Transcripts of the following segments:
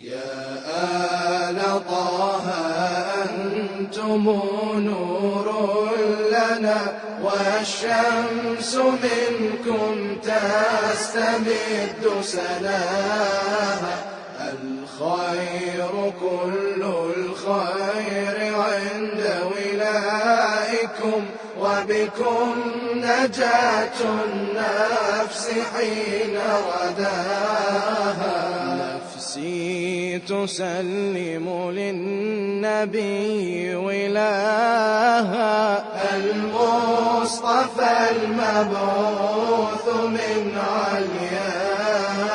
يا آل طه أنتم نور لنا والشمس منكم تستمد سناها. الخير كل الخير عند ولائكم وبكم نجاة النفس حين رداها. نفسي تسلم للنبي ولاها المصطفى المبعوث من علياها.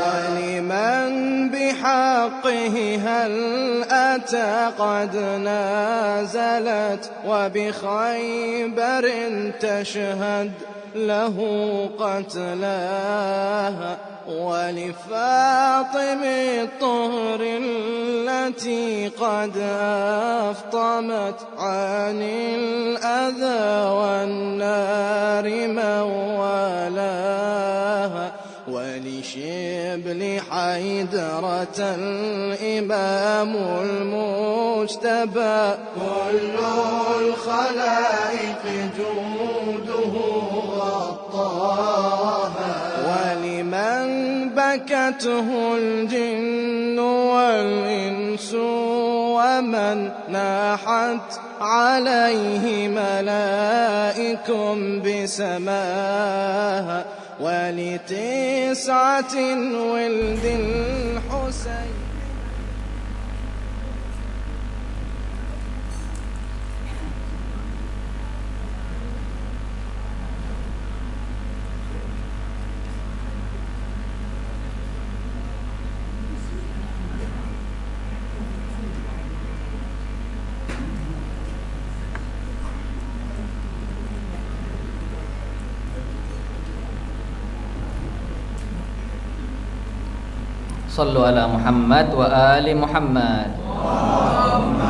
ولمن بحقه هل أتى قد نازلت وبخيبر تشهد له قتلاها. ولفاطم الطهر التي قد أفطمت عن الأذى والنار موالاها. ولشبل حيدرة الإمام المجتبى كل الخلائق جوده غطاها. ولمن بكته الجن والإنس ومن ناحت عليه ملائك بسماها. ولتسعة ولد الحسين صلوا على محمد وآل محمد. اللهم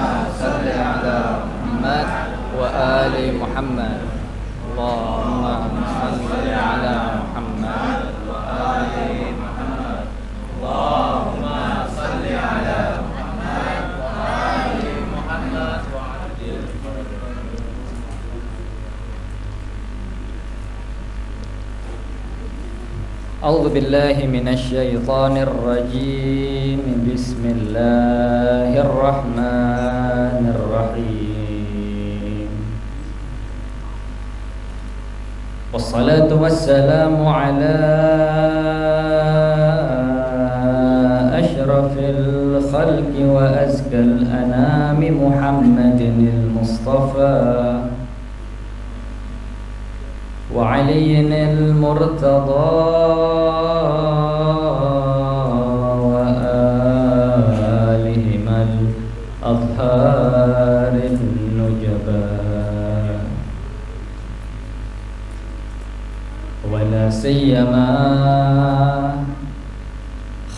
صل على محمد وآل محمد. اللهم صل على محمد وآل محمد. اللهم صل على محمد وآل محمد. أعوذ بالله من الشيطان الرجيم. بسم الله الرحمن الرحيم. والصلاة والسلام على أشرف الخلق وأزكى الأنام محمد المصطفى وعلي المرتضى وآلهما الأطهار النجباء. ولا سيما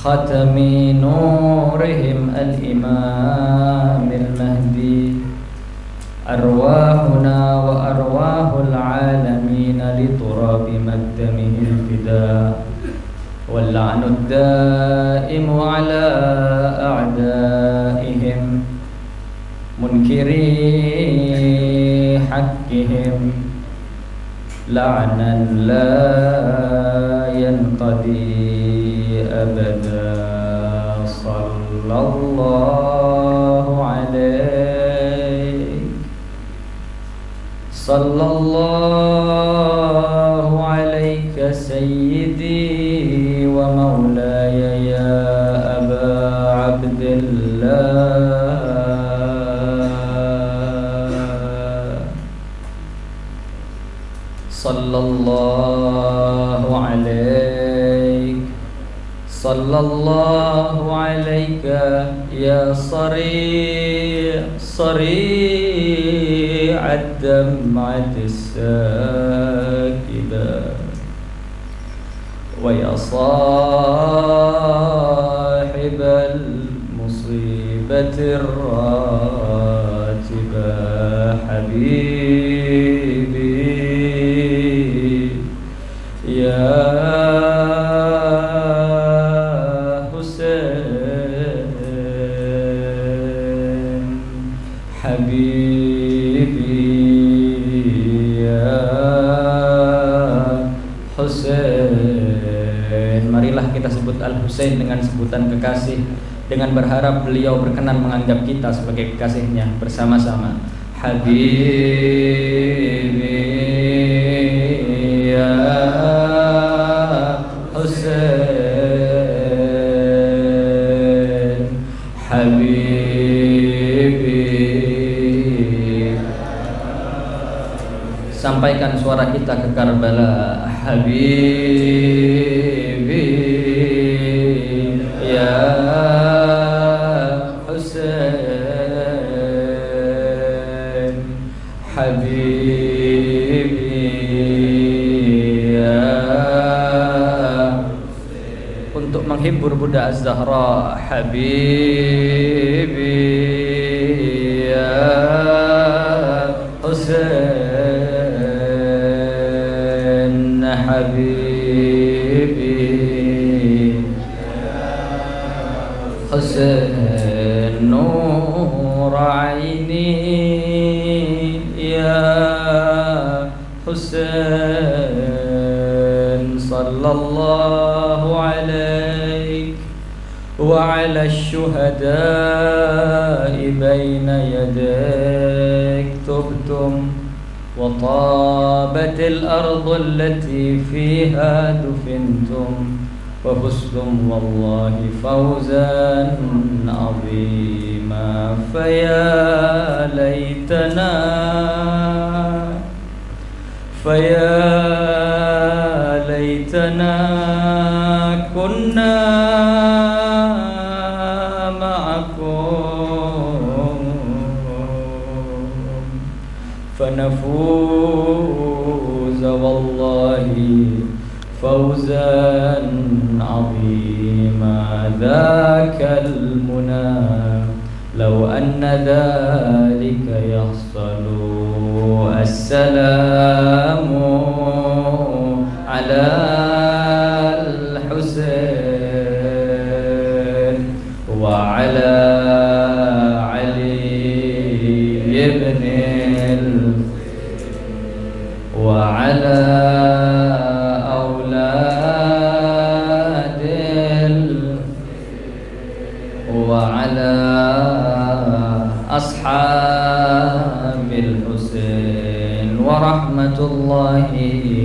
ختم نورهم الإمام المهدي. أرواحنا وأرواح العالمين لتراب مقدمه الفداء. واللعن الدائم على أعدائهم منكري حقهم لعنا لا ينقضي أبدا. صلى الله عليه صلى الله عليك سيدي ومولاي يا أبا عبد الله. صلى الله عليك صلى الله عليك يا صريع الدمعة الساكبة ويا صاحب المصيبة الراتبة. حبيبي يا حسين Habibi ya Husain. Marilah kita sebut Al-Husain dengan sebutan kekasih, dengan berharap beliau berkenan menganggap kita sebagai kekasihnya bersama-sama. Habibi ya Husain, Habibi. Sampaikan suara kita ke Karbala. Habibi ya Husain, Habibi ya. Untuk menghibur Bunda Az-Zahra, Habibi ya Husain, Habibi Husain, Nur Aini ya Husain, sallallahu alaik wa ala syuhada'i baina yadak tubtum wa tabatil ardu allati fiha dufintum wa fustum wallahi fawzan azima. Faya laytana kunna ma'akum fanafuza wallahi fawzan azima. Dzakal muna law anna dzalika yahsalu. Assalamu ala al-Husain wa ala Ali ibn wa ala وعلى أصحاب الحسين ورحمة الله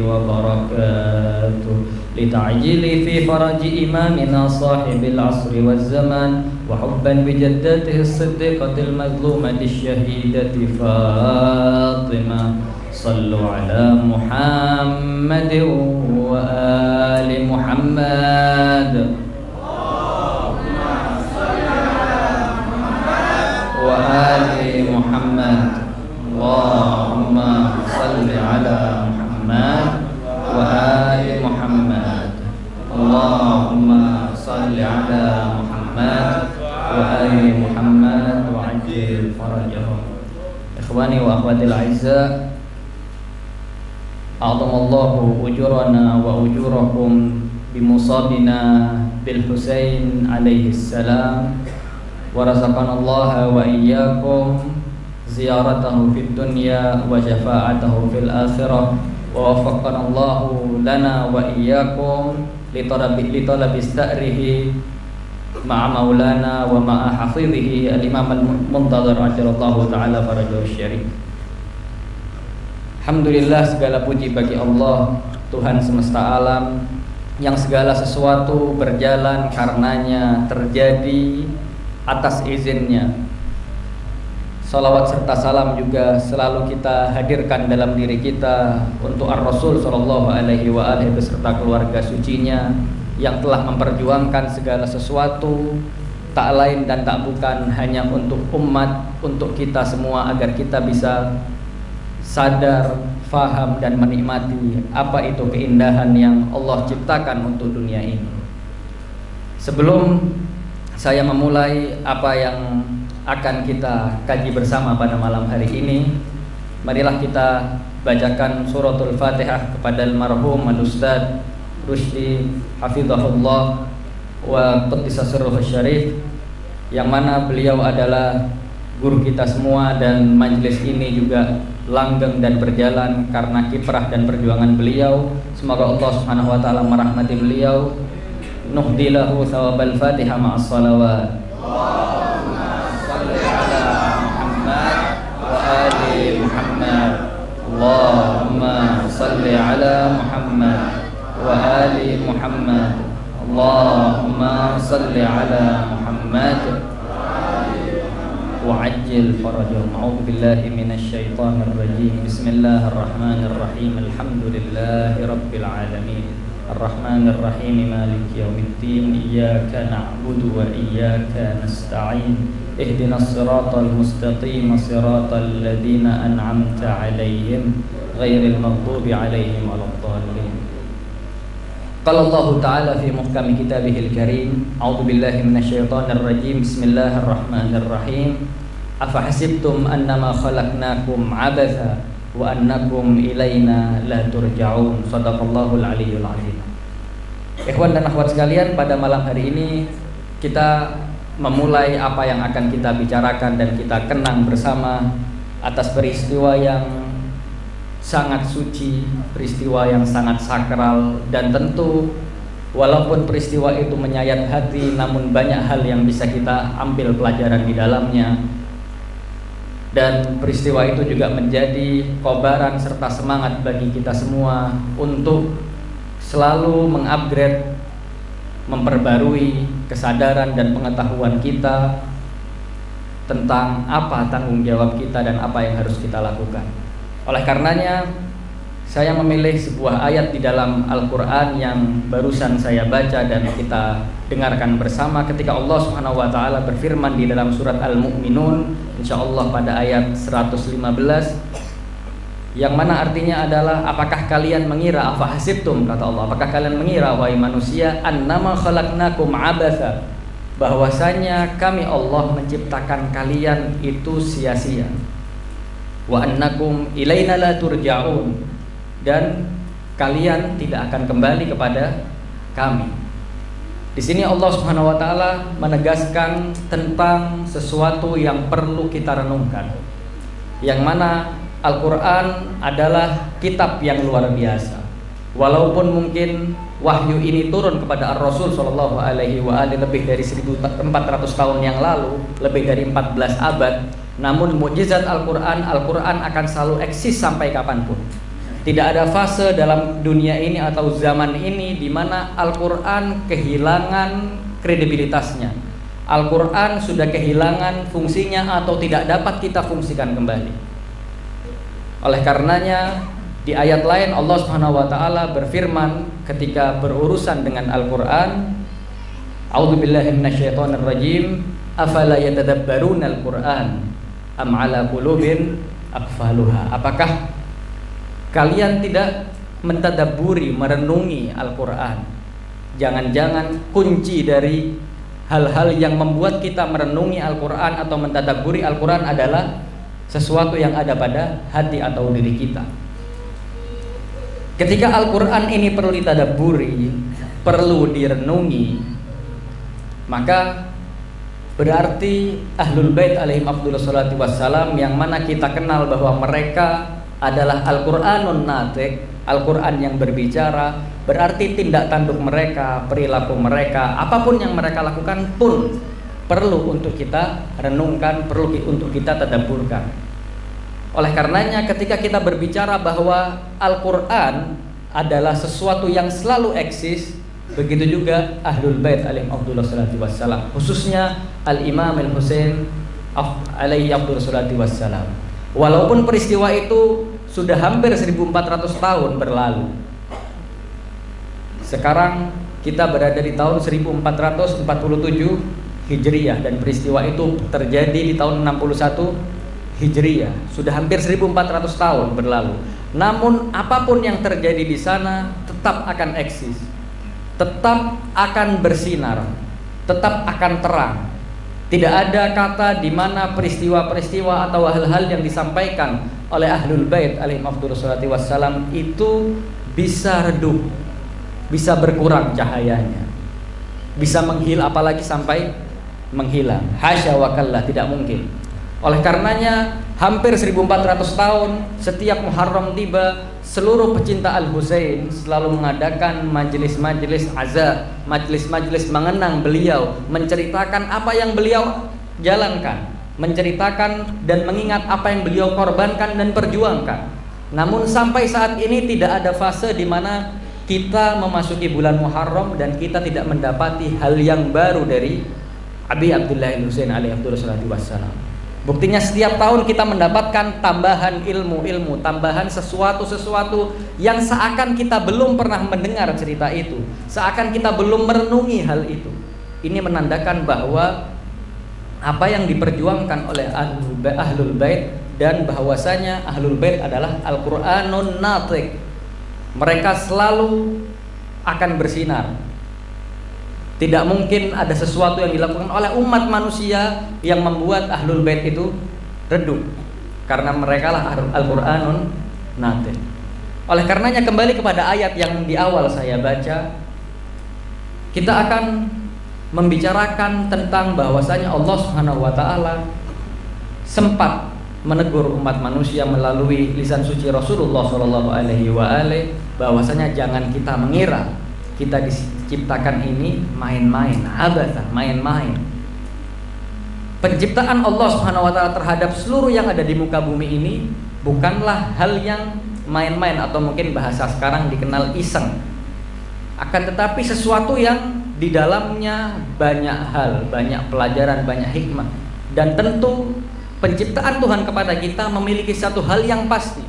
وبركاته. لتعجيل في فرج إمامنا صاحب العصر والزمان وحبا بجدته الصديقة المظلومة الشهيدة فاطمة. صلوا على محمد وآل محمد وآل محمد. اللهم صل على محمد وآل محمد. اللهم صل على محمد وآل محمد وعجل فرجهم. إخواني وأخواتي الأعزاء، أعظم الله أجورنا وأجوركم بمصابنا بالحسين عليه السلام، ورزقنا الله وإياكم زيارته في الدنيا وشفاعته في الآخرة، ووفقنا الله لنا وإياكم لطلب استأره مع مولانا ومع حفيظه الإمام المنتظر عجل الله تعالى فرجه الشريف. Alhamdulillah, segala puji bagi Allah, Tuhan semesta alam, yang segala sesuatu berjalan karenanya, terjadi atas izinnya. Salawat serta salam juga selalu kita hadirkan dalam diri kita untuk Ar-Rasul sallallahu alaihi wa alihi beserta keluarga sucinya yang telah memperjuangkan segala sesuatu, tak lain dan tak bukan hanya untuk umat, untuk kita semua, agar kita bisa sadar, faham dan menikmati apa itu keindahan yang Allah ciptakan untuk dunia ini. Sebelum saya memulai apa yang akan kita kaji bersama pada malam hari ini, marilah kita bacakan suratul Fatihah kepada almarhum Al-Ustaz Rusdi hafizahullah wa qaddisa sirruhu syarif, yang mana beliau adalah guru kita semua, dan majelis ini juga langgeng dan berjalan karena kiprah dan perjuangan beliau. Semoga Allah Subhanahu wa taala merahmati beliau. Nuhdi lahu thawabal Fatihah ma'as salawat. Allahumma shalli ala Muhammad wa ali Muhammad. Allahumma shalli ala Muhammad wa ali Muhammad. Allahumma shalli ala Muhammad وعجل فرجهم. أعوذ بالله من الشيطان الرجيم. بسم الله الرحمن الرحيم. الحمد لله رب العالمين الرحمن الرحيم مالك يوم الدين إياك نعبد وإياك نستعين اهدنا الصراط المستقيم صراط الذين أنعمت عليهم غير المغضوب عليهم ولا الضالين. قال الله تعالى في محكم كتابه الكريم. أعوذ بالله من الشيطان الرجيم. بسم الله الرحمن الرحيم. أفحسبتم أنما خلقناكم عبثا وأنكم إلينا لا ترجعون. صدق الله العلي العظيم. Ikhwan dan akhwat sekalian, pada malam hari ini kita memulai apa yang akan kita bicarakan dan kita kenang bersama atas peristiwa yang sangat suci, peristiwa yang sangat sakral, dan tentu walaupun peristiwa itu menyayat hati, namun banyak hal yang bisa kita ambil pelajaran di dalamnya. Dan peristiwa itu juga menjadi kobaran serta semangat bagi kita semua untuk selalu mengupgrade, memperbarui kesadaran dan pengetahuan kita tentang apa tanggung jawab kita dan apa yang harus kita lakukan. Oleh karenanya, saya memilih sebuah ayat di dalam Al-Quran yang barusan saya baca dan kita dengarkan bersama ketika Allah Subhanahu wa taala berfirman di dalam surat Al-Mu'minun, insyaallah pada ayat 115, yang mana artinya adalah, apakah kalian mengira, afahasibtum, kata Allah, apakah kalian mengira wahai manusia, annama khalaqnakum abatha, bahwasanya kami Allah menciptakan kalian itu sia-sia, wa annakum ilaina la turja'un, dan kalian tidak akan kembali kepada kami. Di sini Allah Subhanahu wa taala menegaskan tentang sesuatu yang perlu kita renungkan, yang mana Al-Quran adalah kitab yang luar biasa. Walaupun mungkin wahyu ini turun kepada Ar-Rasul sallallahu alaihi wa alihi lebih dari 1400 tahun yang lalu, lebih dari 14 abad, namun mukjizat Al-Quran akan selalu eksis sampai kapanpun. Tidak ada fase dalam dunia ini atau zaman ini di mana Al-Quran kehilangan kredibilitasnya. Al-Quran sudah kehilangan fungsinya atau tidak dapat kita fungsikan kembali. Oleh karenanya, di ayat lain Allah Subhanahu wa taala berfirman ketika berurusan dengan Al-Quran, A'udzubillahi minasyaitonirrajim, afala yatadabbaruna al-Quran am ala qulubin aqfaluha. Apakah kalian tidak mentadabburi, merenungi Al-Quran? Jangan-jangan kunci dari hal-hal yang membuat kita merenungi Al-Quran atau mentadabburi Al-Quran adalah sesuatu yang ada pada hati atau diri kita. Ketika Al-Quran ini perlu ditadabburi, perlu direnungi, maka berarti Ahlul Bait alaihim afdhalus salatu wassalam, yang mana kita kenal bahwa mereka adalah Al-Quranun Natiq, Al-Quran yang berbicara, berarti tindak tanduk mereka, perilaku mereka, apapun yang mereka lakukan pun perlu untuk kita renungkan, perlu untuk kita tadabburkan. Oleh karenanya, ketika kita berbicara bahwa Al-Quran adalah sesuatu yang selalu eksis, begitu juga Ahlul Bait alaihim afdhalus salatu wassalam, khususnya Al-Imam Al-Husain alaihi afdhalus salatu wassalam. Walaupun peristiwa itu sudah hampir 1400 tahun berlalu, sekarang kita berada di tahun 1447 Hijriyah, dan peristiwa itu terjadi di tahun 61 Hijriyah. Sudah hampir 1400 tahun berlalu. Namun apapun yang terjadi di sana tetap akan eksis, tetap akan bersinar, tetap akan terang. Tidak ada kata di mana peristiwa-peristiwa atau hal-hal yang disampaikan oleh Ahlul Bait alaihim afdhalus salatu wassalam itu bisa redup, bisa berkurang cahayanya, bisa menghilang, apalagi sampai menghilang. Hasya wa kalla, tidak mungkin. Oleh karenanya hampir 1400 tahun setiap Muharram tiba, seluruh pecinta Al-Husain selalu mengadakan majelis-majelis aza, majelis-majelis mengenang beliau, menceritakan apa yang beliau jalankan, menceritakan dan mengingat apa yang beliau korbankan dan perjuangkan. Namun sampai saat ini tidak ada fase di mana kita memasuki bulan Muharram dan kita tidak mendapati hal yang baru dari Abi Abdullah Husain alaihi wassalam. Buktinya setiap tahun kita mendapatkan tambahan ilmu-ilmu, tambahan sesuatu yang seakan kita belum pernah mendengar cerita itu, seakan kita belum merenungi hal itu. Ini menandakan bahwa apa yang diperjuangkan oleh Ahlul Bait dan bahwasanya Ahlul Bait adalah Al-Qur'anun Natiq. Mereka selalu akan bersinar. Tidak mungkin ada sesuatu yang dilakukan oleh umat manusia yang membuat Ahlul Bait itu redup, karena mereka lah Al-Qur'anun Natiq. Oleh karenanya kembali kepada ayat yang di awal saya baca, kita akan membicarakan tentang bahwasanya Allah Subhanahu wa taala sempat menegur umat manusia melalui lisan suci Rasulullah sallallahu alaihi wasallam bahwasanya jangan kita mengira kita diciptakan ini main-main, abatha, main-main. Penciptaan Allah Subhanahu wa taala terhadap seluruh yang ada di muka bumi ini bukanlah hal yang main-main atau mungkin bahasa sekarang dikenal iseng. Akan tetapi sesuatu yang di dalamnya banyak hal, banyak pelajaran, banyak hikmah. Dan tentu penciptaan Tuhan kepada kita memiliki satu hal yang pasti,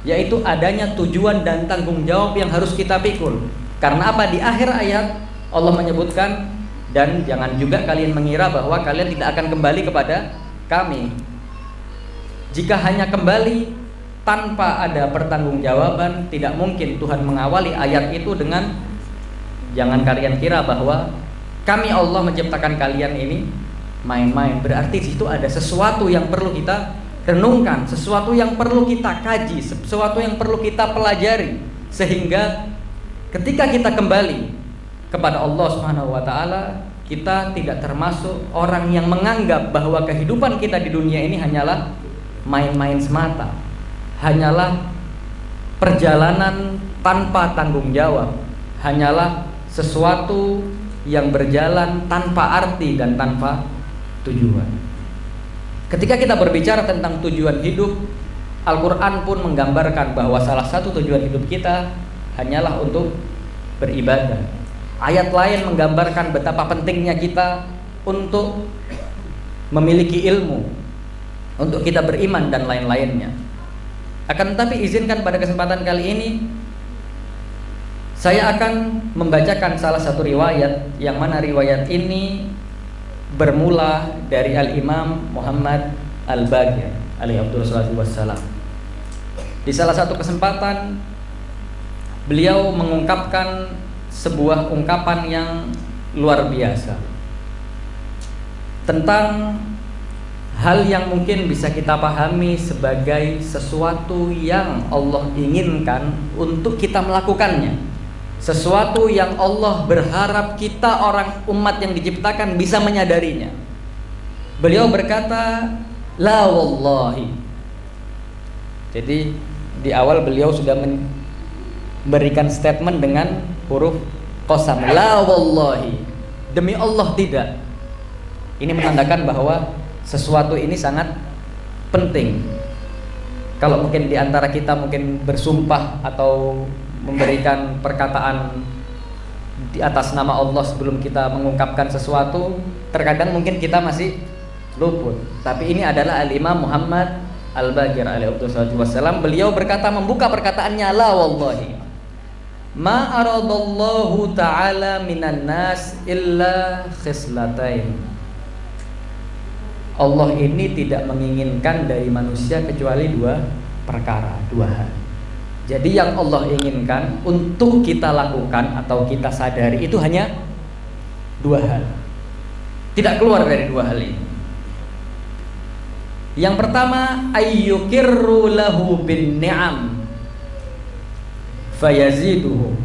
yaitu adanya tujuan dan tanggung jawab yang harus kita pikul. Karena apa? Di akhir ayat Allah menyebutkan, dan jangan juga kalian mengira bahwa kalian tidak akan kembali kepada kami. Jika hanya kembali tanpa ada pertanggungjawaban, tidak mungkin Tuhan mengawali ayat itu dengan jangan kalian kira bahwa kami Allah menciptakan kalian ini main-main. Berarti di situ ada sesuatu yang perlu kita renungkan, sesuatu yang perlu kita kaji, sesuatu yang perlu kita pelajari, sehingga ketika kita kembali kepada Allah Subhanahu wa taala, kita tidak termasuk orang yang menganggap bahwa kehidupan kita di dunia ini hanyalah main-main semata, hanyalah perjalanan tanpa tanggung jawab, hanyalah sesuatu yang berjalan tanpa arti dan tanpa tujuan. Ketika kita berbicara tentang tujuan hidup, Al-Quran pun menggambarkan bahwa salah satu tujuan hidup kita hanyalah untuk beribadah. Ayat lain menggambarkan betapa pentingnya kita untuk memiliki ilmu, untuk kita beriman dan lain-lainnya. Akan tetapi izinkan pada kesempatan kali ini saya akan membacakan salah satu riwayat, yang mana riwayat ini bermula dari Al-Imam Muhammad Al-Baqir alaihi wassalam. Di salah satu kesempatan beliau mengungkapkan sebuah ungkapan yang luar biasa tentang hal yang mungkin bisa kita pahami sebagai sesuatu yang Allah inginkan untuk kita melakukannya, sesuatu yang Allah berharap kita orang umat yang diciptakan bisa menyadarinya. Beliau berkata, la wallahi. Jadi di awal beliau sudah memberikan statement dengan huruf qasam, la wallahi, demi Allah tidak. Ini menandakan bahwa sesuatu ini sangat penting. Kalau mungkin di antara kita mungkin bersumpah atau memberikan perkataan di atas nama Allah sebelum kita mengungkapkan sesuatu, terkadang mungkin kita masih luput. Tapi ini adalah Al-Imam Muhammad Al-Baqir alaihi wassalam. Beliau berkata, membuka perkataannya, la wallahi ma aradallahu ta'ala minan nas illa khislatain. Allah ini tidak menginginkan dari manusia kecuali dua perkara, dua hal. Jadi yang Allah inginkan untuk kita lakukan atau kita sadari itu hanya dua hal, tidak keluar dari dua hal ini. Yang pertama, ayyukirru lahu bin ni'am fayaziduhu.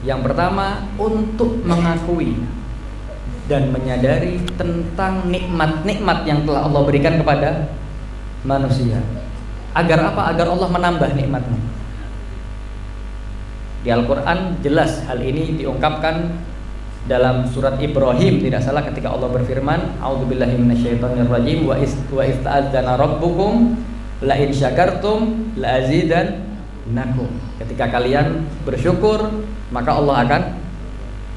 Yang pertama, untuk mengakui dan menyadari tentang nikmat-nikmat yang telah Allah berikan kepada manusia. Agar apa? Agar Allah menambah nikmatnya. Di Al-Quran jelas hal ini diungkapkan dalam surat Ibrahim, tidak salah, ketika Allah berfirman, a'udzubillahi minasyaitonirrajim, wa ista'adzana rabbukum la in syakartum la azidannakum. Ketika kalian bersyukur, maka Allah akan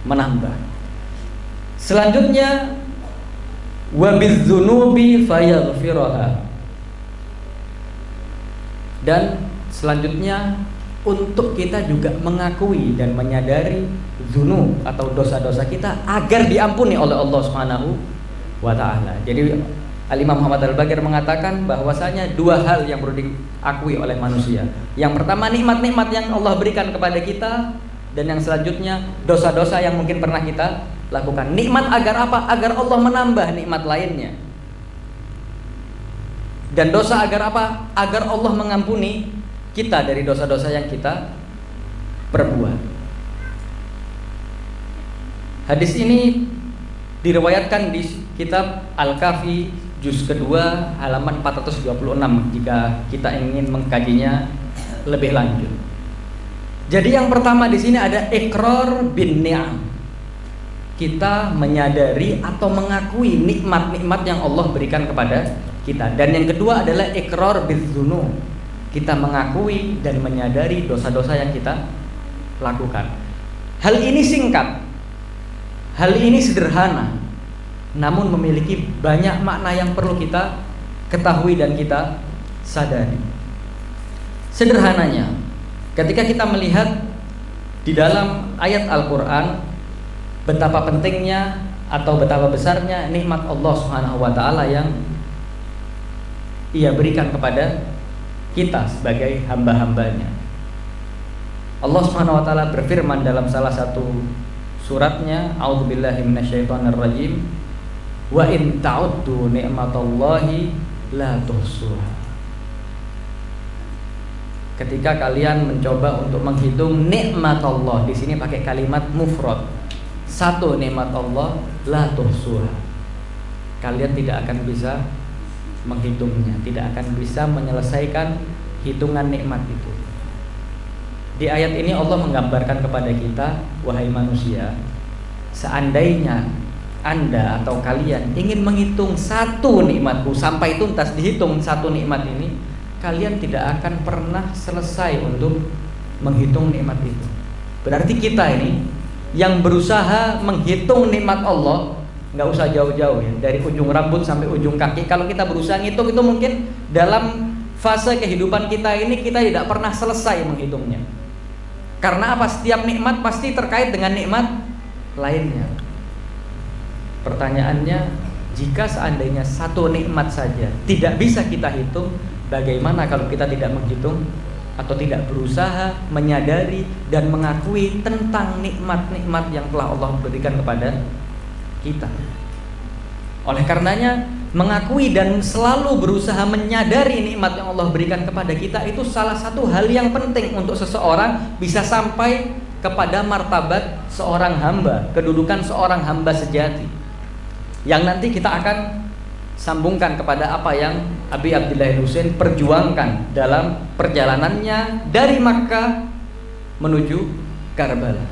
menambah. Selanjutnya, wa bizzunubi fayaghfiraha. Dan selanjutnya, untuk kita juga mengakui dan menyadari dzunub atau dosa-dosa kita agar diampuni oleh Allah Subhanahu wa taala. Jadi Al-Imam Muhammad Al-Baqir mengatakan bahwasanya dua hal yang perlu diakui oleh manusia. Yang pertama, nikmat-nikmat yang Allah berikan kepada kita, dan yang selanjutnya dosa-dosa yang mungkin pernah kita lakukan. Nikmat agar apa? Agar Allah menambah nikmat lainnya. Dan dosa agar apa? Agar Allah mengampuni kita dari dosa-dosa yang kita perbuat. Hadis ini diriwayatkan di kitab Al-Kafi juz kedua halaman 426 jika kita ingin mengkajinya lebih lanjut. Jadi yang pertama di sini ada iqrar bin ni'am. Kita menyadari atau mengakui nikmat-nikmat yang Allah berikan kepada kita. Dan yang kedua adalah iqrar bidzunub. Kita mengakui dan menyadari dosa-dosa yang kita lakukan. Hal ini singkat, hal ini sederhana, namun memiliki banyak makna yang perlu kita ketahui dan kita sadari. Sederhananya, ketika kita melihat di dalam ayat Al-Quran betapa pentingnya atau betapa besarnya nikmat Allah Subhanahu wa taala yang Ia berikan kepada kita sebagai hamba-hambanya. Allah Subhanahu wa taala berfirman dalam salah satu suratnya, a'udzubillahi minasyaitonirrajim, wa in ta'uddu ni'matallahi la tuhsuha. Ketika kalian mencoba untuk menghitung nikmat Allah, di sini pakai kalimat mufrad. Satu nikmat Allah, la tuhsuha. Kalian tidak akan bisa menghitungnya, tidak akan bisa menyelesaikan hitungan nikmat itu. Di ayat ini Allah menggambarkan kepada kita, wahai manusia, seandainya Anda atau kalian ingin menghitung satu nikmatku sampai tuntas, dihitung satu nikmat ini, kalian tidak akan pernah selesai untuk menghitung nikmat itu. Berarti kita ini yang berusaha menghitung nikmat Allah, nggak usah jauh-jauh ya, dari ujung rambut sampai ujung kaki. Kalau kita berusaha ngitung itu mungkin dalam fase kehidupan kita ini kita tidak pernah selesai menghitungnya. Karena apa? Setiap nikmat pasti terkait dengan nikmat lainnya. Pertanyaannya, jika seandainya satu nikmat saja tidak bisa kita hitung, bagaimana kalau kita tidak menghitung atau tidak berusaha menyadari dan mengakui tentang nikmat-nikmat yang telah Allah berikan kepada kita? Oleh karenanya, mengakui dan selalu berusaha menyadari nikmat yang Allah berikan kepada kita itu salah satu hal yang penting untuk seseorang bisa sampai kepada martabat seorang hamba, kedudukan seorang hamba sejati, yang nanti kita akan sambungkan kepada apa yang Abi Abdillah Husain perjuangkan dalam perjalanannya dari Makkah menuju Karbala.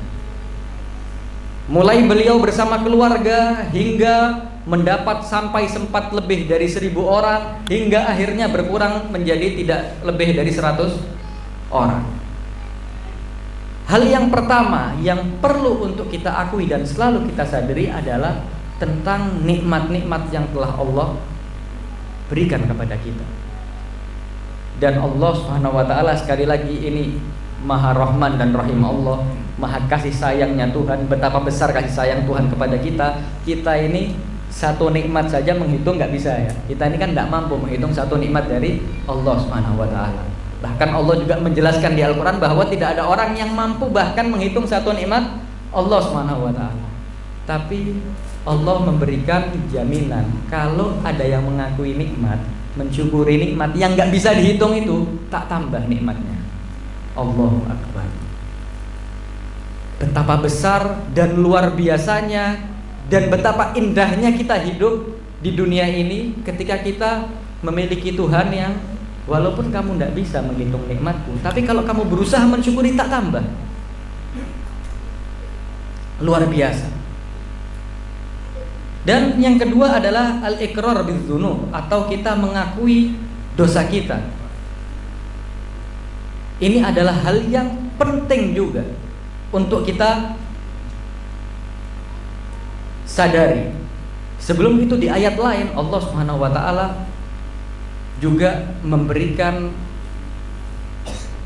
Mulai beliau bersama keluarga hingga mendapat sampai sempat lebih dari 1000 orang, hingga akhirnya berkurang menjadi tidak lebih dari 100 orang. Hal yang pertama yang perlu untuk kita akui dan selalu kita sadari adalah tentang nikmat-nikmat yang telah Allah berikan kepada kita. Dan Allah Subhanahu wa taala, sekali lagi, ini Maha Rahman dan Rahim Allah, Maha kasih sayangnya Tuhan. Betapa besar kasih sayang Tuhan kepada kita. Kita ini satu nikmat saja menghitung nggak bisa ya. Kita ini kan nggak mampu menghitung satu nikmat dari Allah Subhanahu wa taala. Bahkan Allah juga menjelaskan di Al-Quran bahwa tidak ada orang yang mampu bahkan menghitung satu nikmat Allah Subhanahu wa taala. Tapi Allah memberikan jaminan kalau ada yang mengakui nikmat, mensyukuri nikmat yang nggak bisa dihitung itu, tak tambah nikmatnya. Allahu Akbar. Betapa besar dan luar biasanya Dan betapa indahnya kita hidup di dunia ini ketika kita memiliki Tuhan yang walaupun kamu tidak bisa menghitung nikmatku, tapi kalau kamu berusaha mensyukuri tak tambah. Luar biasa. Dan yang kedua adalah al-iqrar bidzunub, atau kita mengakui dosa kita. Ini adalah hal yang penting juga untuk kita sadari. Sebelum itu di ayat lain Allah Subhanahu wa taala juga memberikan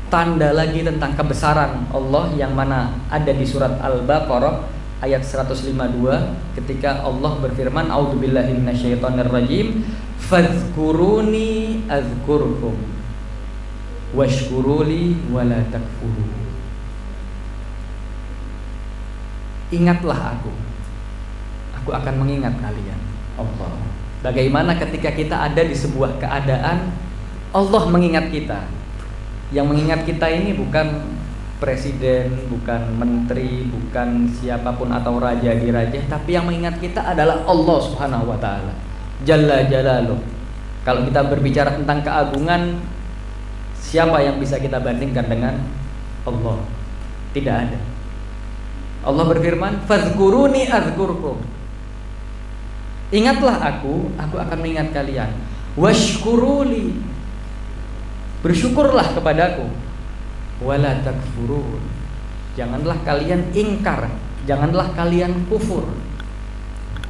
tanda lagi tentang kebesaran Allah, yang mana ada di surat Al-Baqarah ayat 152 ketika Allah berfirman, a'udzubillahi minasyaitonirrajim, fadhkuruni adzkurkum washkuruli wala takfuru. Ingatlah aku akan mengingat kalian. Allah. Bagaimana ketika kita ada di sebuah keadaan Allah mengingat kita. Yang mengingat kita ini bukan presiden, bukan menteri, bukan siapapun atau raja di raja, tapi yang mengingat kita adalah Allah Subhanahu wa taala. Jalla jalaluh. Kalau kita berbicara tentang keagungan, siapa yang bisa kita bandingkan dengan Allah? Tidak ada. Allah berfirman, fadhkuruni adzkurkum. Ingatlah aku akan mengingat kalian. Washkuruli, bersyukurlah kepadaku. Wala takfurun, janganlah kalian ingkar, janganlah kalian kufur.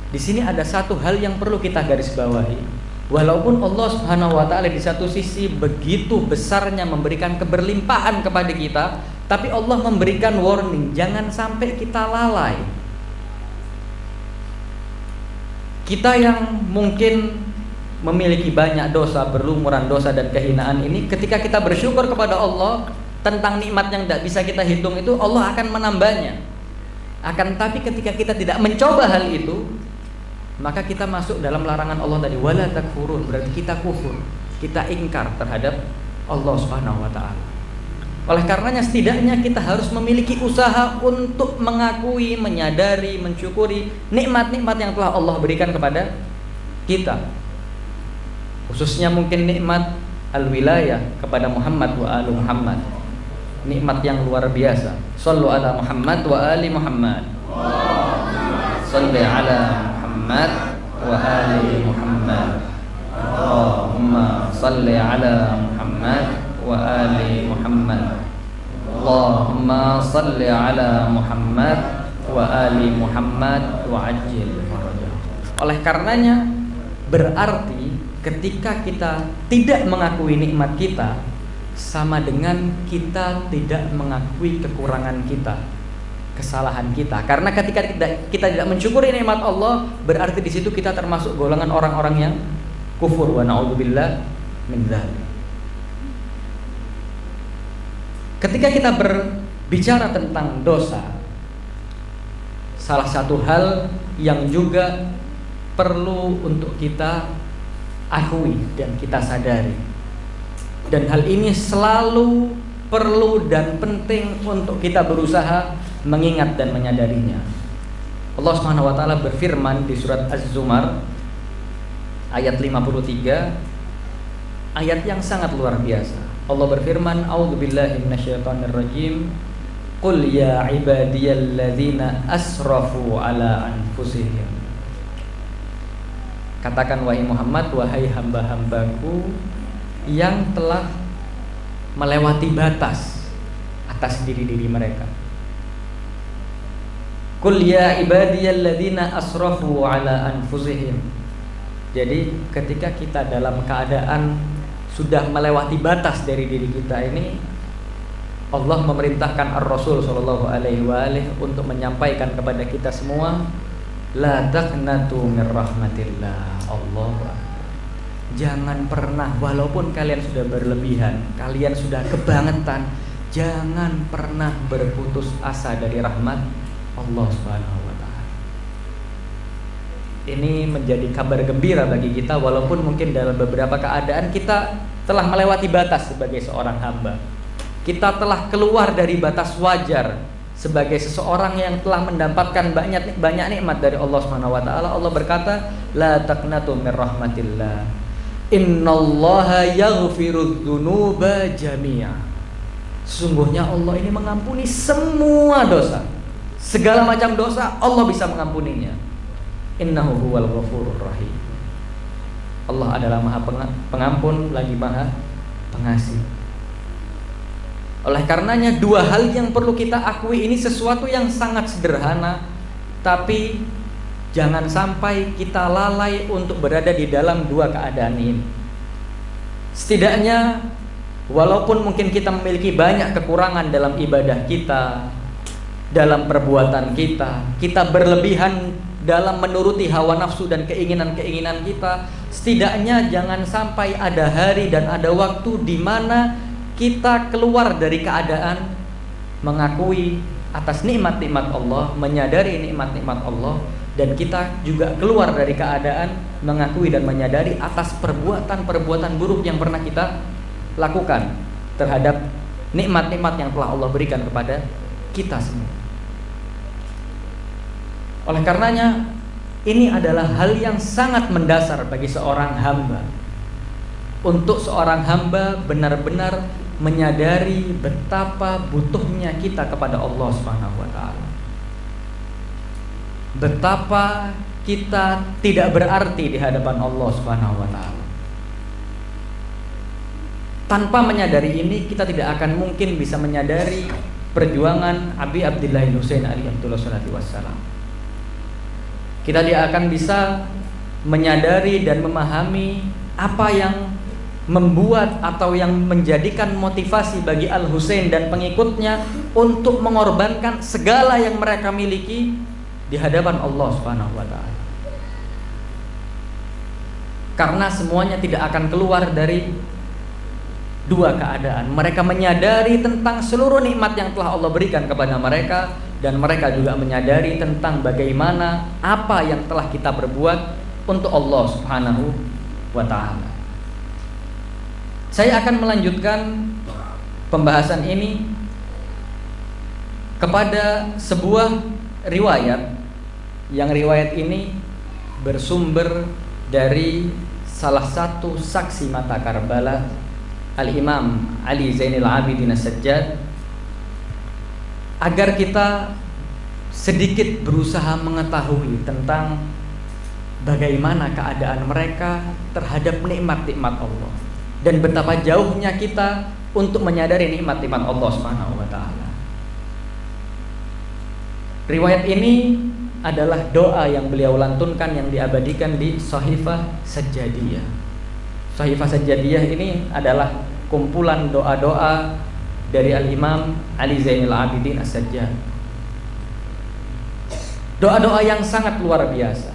Di sini ada satu hal yang perlu kita garis bawahi. Walaupun Allah Subhanahu wa taala di satu sisi begitu besarnya memberikan keberlimpahan kepada kita, tapi Allah memberikan warning, jangan sampai kita lalai. Kita yang mungkin memiliki banyak dosa, berlumuran dosa dan kehinaan ini, ketika kita bersyukur kepada Allah tentang nikmat yang tidak bisa kita hitung itu, Allah akan menambahnya. Akan tapi ketika kita tidak mencoba hal itu, maka kita masuk dalam larangan Allah tadi, wala takfurun, berarti kita kufur, kita ingkar terhadap Allah Subhanahu wa taala. Oleh karenanya setidaknya kita harus memiliki usaha untuk mengakui, menyadari, mensyukuri nikmat-nikmat yang telah Allah berikan kepada kita. Khususnya mungkin nikmat al-wilayah kepada Muhammad wa ali Muhammad. Nikmat yang luar biasa. Shallu ala Muhammad wa ali Muhammad. Shalli ala Muhammad wa ali Muhammad. Allahumma shalli ala Muhammad wa ali Muhammad. Allahumma salli ala Muhammad wa ali Muhammad wa ajil farajah. Oleh karenanya berarti ketika kita tidak mengakui nikmat kita, sama dengan kita tidak mengakui kekurangan kita, kesalahan kita. Karena ketika kita tidak mensyukuri nikmat Allah, berarti di situ kita termasuk golongan orang-orang yang kufur, wa na'udzubillah min dzalik. Ketika kita berbicara tentang dosa, salah satu hal yang juga perlu untuk kita akui dan kita sadari, dan hal ini selalu perlu dan penting untuk kita berusaha mengingat dan menyadarinya. Allah Subhanahu wa taala berfirman di surat Az-Zumar ayat 53, ayat yang sangat luar biasa. Allah berfirman, a'udzubillahi minasyaitonirrajim, qul ya ibadiyalladzina asrafu ala anfusihim. Katakan wahai Muhammad, wahai hamba-hambaku yang telah melewati batas atas diri-diri mereka. Qul ya ibadiyalladzina asrafu ala anfusihim. Jadi ketika kita dalam keadaan sudah melewati batas dari diri kita ini, Allah memerintahkan Ar-Rasul sallallahu alaihi wasallam untuk menyampaikan kepada kita semua, la taqnatu mir rahmatillah. Allah, jangan pernah, walaupun kalian sudah berlebihan, kalian sudah kebangetan, jangan pernah berputus asa dari rahmat Allah Subhanahu wa taala. Ini menjadi kabar gembira bagi kita, walaupun mungkin dalam beberapa keadaan kita telah melewati batas sebagai seorang hamba. Kita telah keluar dari batas wajar sebagai seseorang yang telah mendapatkan banyak nikmat dari Allah Subhanahu wa taala, Allah berkata, la taqnatu mir rahmatillah. Innallaha yaghfirudz dzunuba jami'a. Sesungguhnya Allah ini mengampuni semua dosa. Segala macam dosa Allah bisa mengampuninya. Innahu huwal ghafurur rahim. Allah adalah Maha Pengampun lagi Maha Pengasih. Oleh karenanya dua hal yang perlu kita akui, ini sesuatu yang sangat sederhana, tapi jangan sampai kita lalai untuk berada di dalam dua keadaan ini. Setidaknya walaupun mungkin kita memiliki banyak kekurangan dalam ibadah kita, dalam perbuatan kita, kita berlebihan dalam menuruti hawa nafsu dan keinginan-keinginan kita, setidaknya jangan sampai ada hari dan ada waktu di mana kita keluar dari keadaan mengakui atas nikmat-nikmat Allah, menyadari nikmat-nikmat Allah, dan kita juga keluar dari keadaan mengakui dan menyadari atas perbuatan-perbuatan buruk yang pernah kita lakukan terhadap nikmat-nikmat yang telah Allah berikan kepada kita semua. Oleh karenanya ini adalah hal yang sangat mendasar bagi seorang hamba. Untuk seorang hamba benar-benar menyadari betapa butuhnya kita kepada Allah Subhanahu wa taala. Betapa kita tidak berarti di hadapan Allah Subhanahu wa taala. Tanpa menyadari ini, kita tidak akan mungkin bisa menyadari perjuangan Abi Abdillah Husain alaihi wassalam. Kita tidak akan bisa menyadari dan memahami apa yang membuat atau yang menjadikan motivasi bagi Al-Husain dan pengikutnya untuk mengorbankan segala yang mereka miliki di hadapan Allah Subhanahu wa taala. Karena semuanya tidak akan keluar dari dua keadaan. Mereka menyadari tentang seluruh nikmat yang telah Allah berikan kepada mereka, dan mereka juga menyadari tentang bagaimana apa yang telah kita perbuat untuk Allah Subhanahu wa taala. Saya akan melanjutkan pembahasan ini kepada sebuah riwayat, yang riwayat ini bersumber dari salah satu saksi mata Karbala, Al-Imam Ali Zainil Abidin As-Sajjad, agar kita sedikit berusaha mengetahui tentang bagaimana keadaan mereka terhadap nikmat-nikmat Allah, dan betapa jauhnya kita untuk menyadari nikmat-nikmat Allah Subhanahu wa taala. Riwayat ini adalah doa yang beliau lantunkan yang diabadikan di Shahifah Sajjadiyah. Shahifah Sajjadiyah ini adalah kumpulan doa-doa dari Al-Imam Ali Zainil Abidin As-Sajjad. Doa-doa yang sangat luar biasa.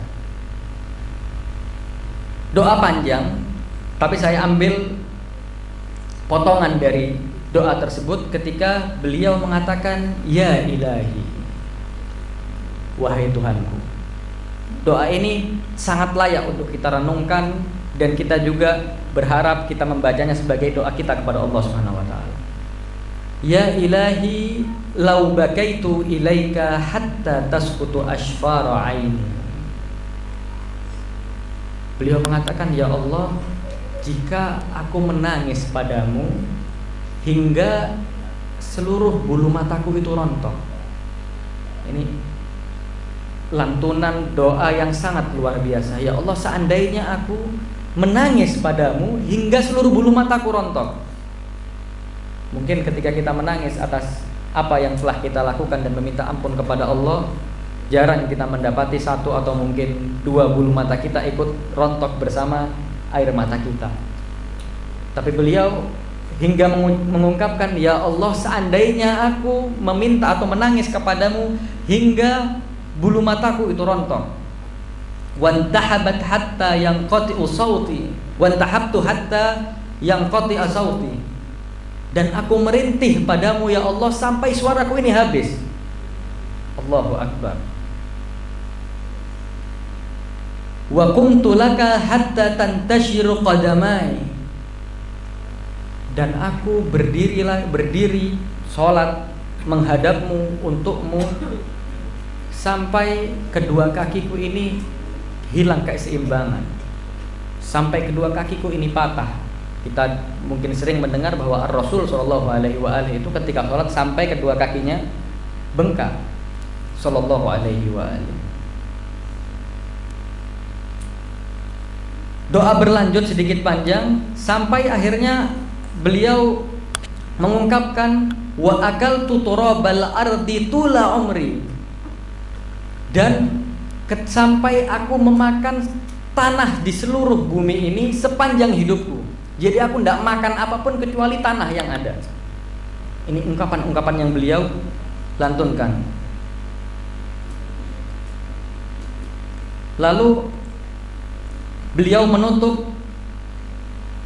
Doa panjang, tapi saya ambil potongan dari doa tersebut ketika beliau mengatakan, ya ilahi, wahai Tuhanku. Doa ini sangat layak untuk kita renungkan, dan kita juga berharap kita membacanya sebagai doa kita kepada Allah Subhanahu wa taala. Ya ilahi, lau bakaitu ilaika hatta tasqutu ashfara aini. Beliau mengatakan, ya Allah, jika aku menangis padamu hingga seluruh bulu mataku itu rontok. Ini lantunan doa yang sangat luar biasa. Ya Allah, seandainya aku menangis padamu hingga seluruh bulu mataku rontok. Mungkin ketika kita menangis atas apa yang telah kita lakukan dan meminta ampun kepada Allah, jarang kita mendapati satu atau mungkin dua bulu mata kita ikut rontok bersama air mata kita. Tapi beliau hingga mengungkapkan, ya Allah, seandainya aku meminta atau menangis kepadamu hingga bulu mataku itu rontok, wantahabat hatta yanqati'u sauti, wantahabtu hatta yanqati'a sauti, dan aku merintih padamu ya Allah sampai suaraku ini habis. Allahu Akbar. Wa qumtu laka hatta tantashiru qadamai, dan aku berdiri sholat menghadapmu untukmu sampai kedua kakiku ini hilang keseimbangan, sampai kedua kakiku ini patah. Kita mungkin sering mendengar bahwa Rasul Shallallahu Alaihi Wasallam itu ketika sholat sampai kedua kakinya bengkak. Shallallahu Alaihi Wasallam. Doa berlanjut sedikit panjang sampai akhirnya beliau mengungkapkan wa akaltu turabal ardi tula umri, dan sampai aku memakan tanah di seluruh bumi ini sepanjang hidupku. Jadi aku tidak makan apapun kecuali tanah yang ada. Ini ungkapan-ungkapan yang beliau lantunkan. Lalu beliau menutup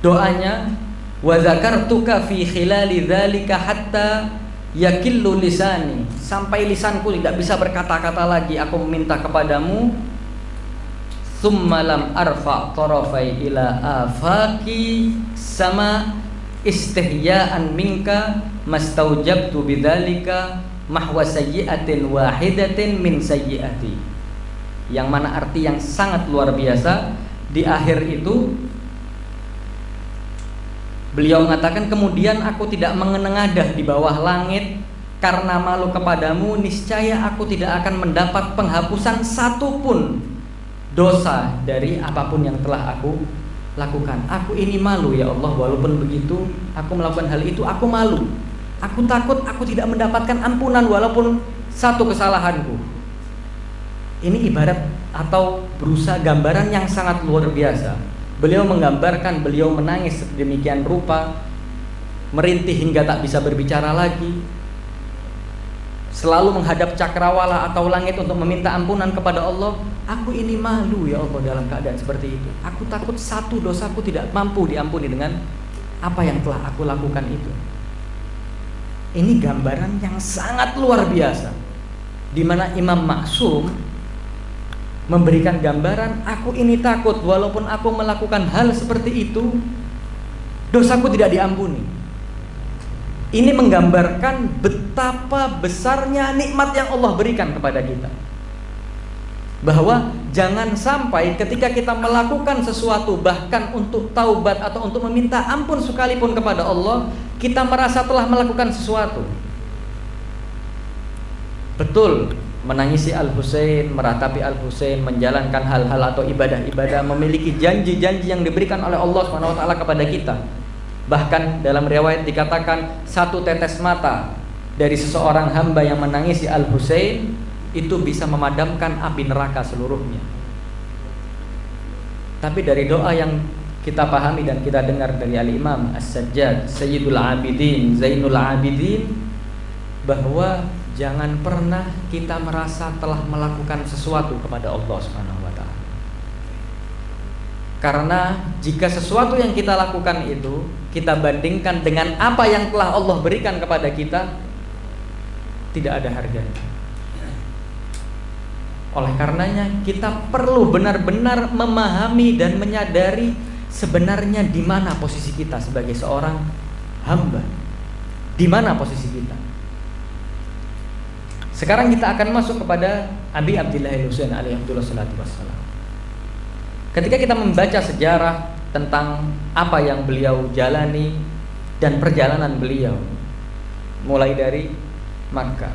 doanya, wa dzakartuka fi khilali dzalika hatta yakillu lisani, sampai lisanku tidak bisa berkata-kata lagi, aku meminta kepadamu. Tsumma lam arfa tarafai ila afaqi sama istihya'an minka mastaujabtu bidzalika mahwa sayyi'atin wahidatin min sayyi'ati. Yang mana arti yang sangat luar biasa. Di akhir itu beliau mengatakan, kemudian aku tidak mengenengadah di bawah langit karena malu kepadamu, niscaya aku tidak akan mendapat penghapusan satupun dosa dari apapun yang telah aku lakukan. Aku ini malu ya Allah, walaupun begitu aku melakukan hal itu, aku malu. Aku takut aku tidak mendapatkan ampunan walaupun satu kesalahanku. Ini ibarat atau berusaha gambaran yang sangat luar biasa. Beliau menggambarkan beliau menangis sedemikian rupa, merintih hingga tak bisa berbicara lagi, selalu menghadap cakrawala atau langit untuk meminta ampunan kepada Allah. Aku ini malu ya Allah dalam keadaan seperti itu. Aku takut satu dosaku tidak mampu diampuni dengan apa yang telah aku lakukan itu. Ini gambaran yang sangat luar biasa, di mana Imam Maksum memberikan gambaran, aku ini takut walaupun aku melakukan hal seperti itu, dosaku tidak diampuni. Ini menggambarkan betapa besarnya nikmat yang Allah berikan kepada kita, bahwa jangan sampai ketika kita melakukan sesuatu, bahkan untuk taubat atau untuk meminta ampun sekalipun kepada Allah, kita merasa telah melakukan sesuatu. Betul, menangisi Al-Husain, meratapi Al-Husain, menjalankan hal-hal atau ibadah-ibadah, memiliki janji-janji yang diberikan oleh Allah SWT kepada kita. Bahkan dalam riwayat dikatakan, satu tetes mata dari seseorang hamba yang menangisi Al-Husain itu bisa memadamkan api neraka seluruhnya. Tapi dari doa yang kita pahami dan kita dengar dari Al-Imam As-Sajjad, Sayyidul Abidin, Zainul Abidin, bahwa jangan pernah kita merasa telah melakukan sesuatu kepada Allah Subhanahu wa taala. Karena jika sesuatu yang kita lakukan itu kita bandingkan dengan apa yang telah Allah berikan kepada kita, tidak ada harganya. Oleh karenanya kita perlu benar-benar memahami dan menyadari sebenarnya di mana posisi kita sebagai seorang hamba. Di mana posisi kita? Sekarang kita akan masuk kepada Abi Abdillah Al-Husain alaihi salatu wassalam. Ketika kita membaca sejarah tentang apa yang beliau jalani dan perjalanan beliau, mulai dari Makkah,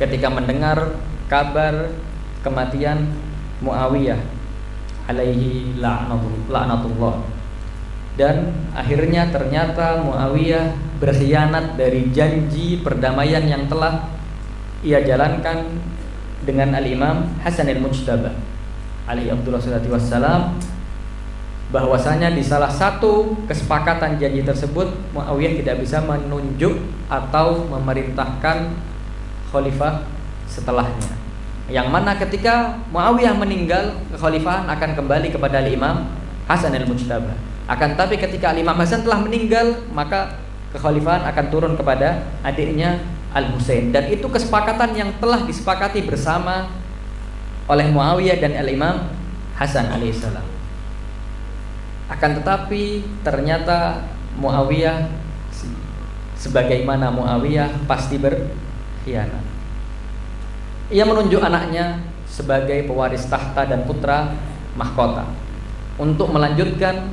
ketika mendengar kabar kematian Muawiyah alaihi la'natullah, dan akhirnya ternyata Muawiyah berkhianat dari janji perdamaian yang telah ia jalankan dengan Al-Imam Hasan al-Mujtaba alaihi salatu wassalam, bahwasanya di salah satu kesepakatan janji tersebut Muawiyah tidak bisa menunjuk atau memerintahkan khalifah setelahnya, yang mana ketika Muawiyah meninggal, kekhalifahan akan kembali kepada Al-Imam Hasan al-Mujtaba. Akan tapi ketika Al-Imam Hasan telah meninggal, maka kekhalifahan akan turun kepada adiknya Al-Husain, dan itu kesepakatan yang telah disepakati bersama oleh Muawiyah dan Al-Imam Hasan alaihissalam. Akan tetapi ternyata Muawiyah sebagaimana Muawiyah pasti berkhianat. Ia menunjuk anaknya sebagai pewaris tahta dan putra mahkota untuk melanjutkan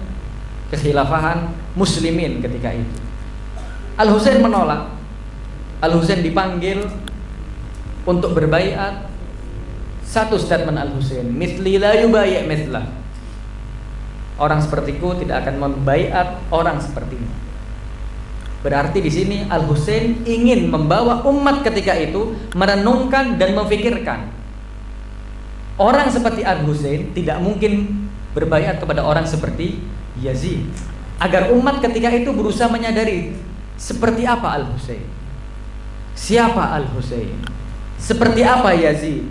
kekhilafahan muslimin ketika itu. Al-Husain menolak. Al-Husain dipanggil untuk berbaiat. Satu statement Al-Husain, "Mithli la yubai' mithlah." Orang sepertiku tidak akan membaiat orang sepertimu. Berarti di sini Al-Husain ingin membawa umat ketika itu merenungkan dan memfikirkan. Orang seperti Al-Husain tidak mungkin berbaiat kepada orang seperti Yazid. Agar umat ketika itu berusaha menyadari seperti apa Al-Husain, siapa Al-Husain, seperti apa Yazid,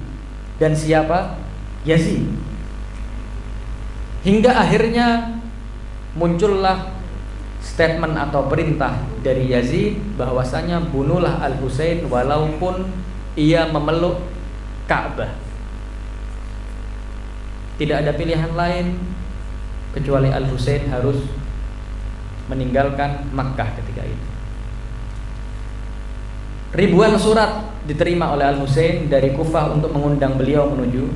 dan siapa Yazid. Hingga akhirnya muncullah statement atau perintah dari Yazid bahwasanya bunuhlah Al-Husain walaupun ia memeluk Ka'bah. Tidak ada pilihan lain kecuali Al-Husain harus meninggalkan Makkah ketika itu. Ribuan surat diterima oleh Al-Husain dari Kufah untuk mengundang beliau menuju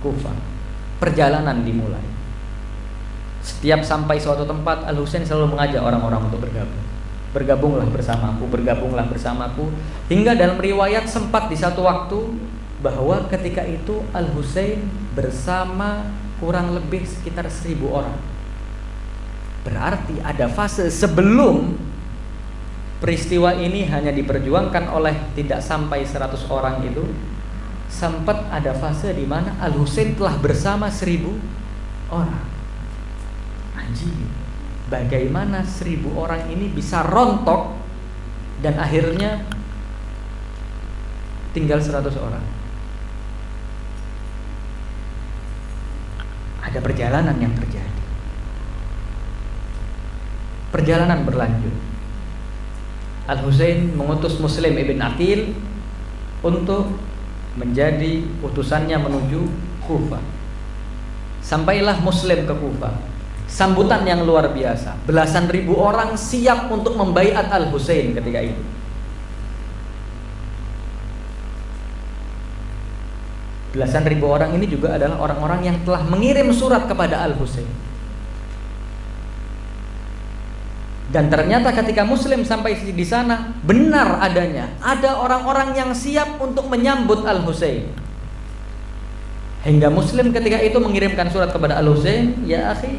Kufah. Perjalanan dimulai. Setiap sampai suatu tempat, Al-Husain selalu mengajak orang-orang untuk bergabung. Bergabunglah bersamaku, bergabunglah bersamaku. Hingga dalam riwayat sempat di satu waktu bahwa ketika itu Al-Husain bersama kurang lebih sekitar 1000 orang. Berarti ada fase sebelum peristiwa ini hanya diperjuangkan oleh tidak sampai 100 orang itu, sempat ada fase di mana Al-Husain telah bersama 1000 orang. Anjir, bagaimana 1000 orang ini bisa rontok dan akhirnya tinggal 100 orang. Ada perjalanan yang terjadi. Perjalanan berlanjut. Al-Husain mengutus Muslim ibn Aqil untuk menjadi utusannya menuju Kufah. Sampailah Muslim ke Kufah. Sambutan yang luar biasa. Belasan ribu orang siap untuk membaiat Al-Husain ketika itu. Belasan ribu orang ini juga adalah orang-orang yang telah mengirim surat kepada Al-Husain. Dan ternyata ketika Muslim sampai di sana, benar adanya ada orang-orang yang siap untuk menyambut Al-Husain. Hingga Muslim ketika itu mengirimkan surat kepada Al-Husain, "Ya akhi,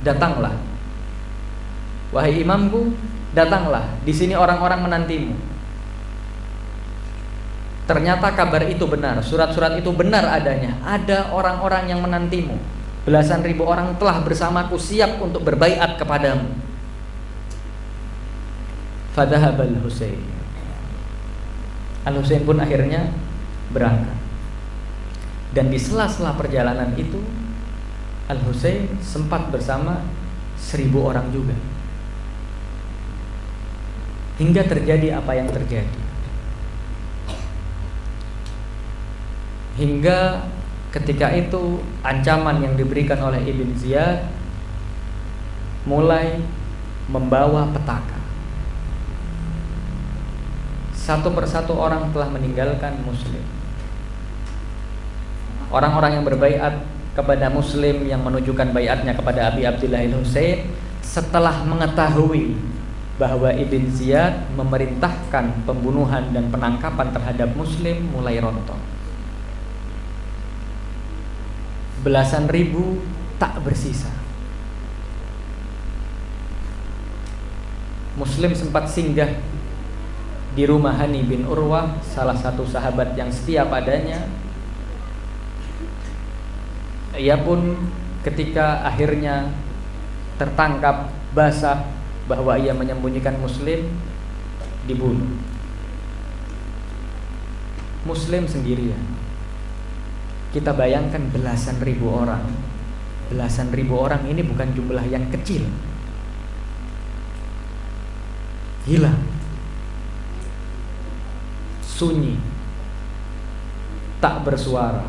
datanglah. Wahai imamku, datanglah. Di sini orang-orang menantimu." Ternyata kabar itu benar, surat-surat itu benar adanya. Ada orang-orang yang menantimu. Belasan ribu orang telah bersamaku siap untuk berbaiat kepadamu. Fadhahaba Al-Husain. Al-Husain pun akhirnya berangkat. Dan di sela-sela perjalanan itu Al-Husain sempat bersama 1000 orang juga. Hingga terjadi apa yang terjadi. Hingga ketika itu ancaman yang diberikan oleh Ibn Ziyad mulai membawa petaka. Satu persatu orang telah meninggalkan Muslim. Orang-orang yang berbaiat kepada Muslim yang menunjukkan baiatnya kepada Abi Abdillah Al-Husain setelah mengetahui bahwa Ibn Ziyad memerintahkan pembunuhan dan penangkapan terhadap Muslim mulai rontok. Belasan ribu tak bersisa. Muslim sempat singgah di rumah Hani bin Urwah, salah satu sahabat yang setia padanya. Ia pun ketika akhirnya tertangkap basah bahwa ia menyembunyikan Muslim, dibunuh. Muslim sendirian. Kita bayangkan belasan ribu orang. Belasan ribu orang ini bukan jumlah yang kecil. Hilang. Sunyi. Tak bersuara.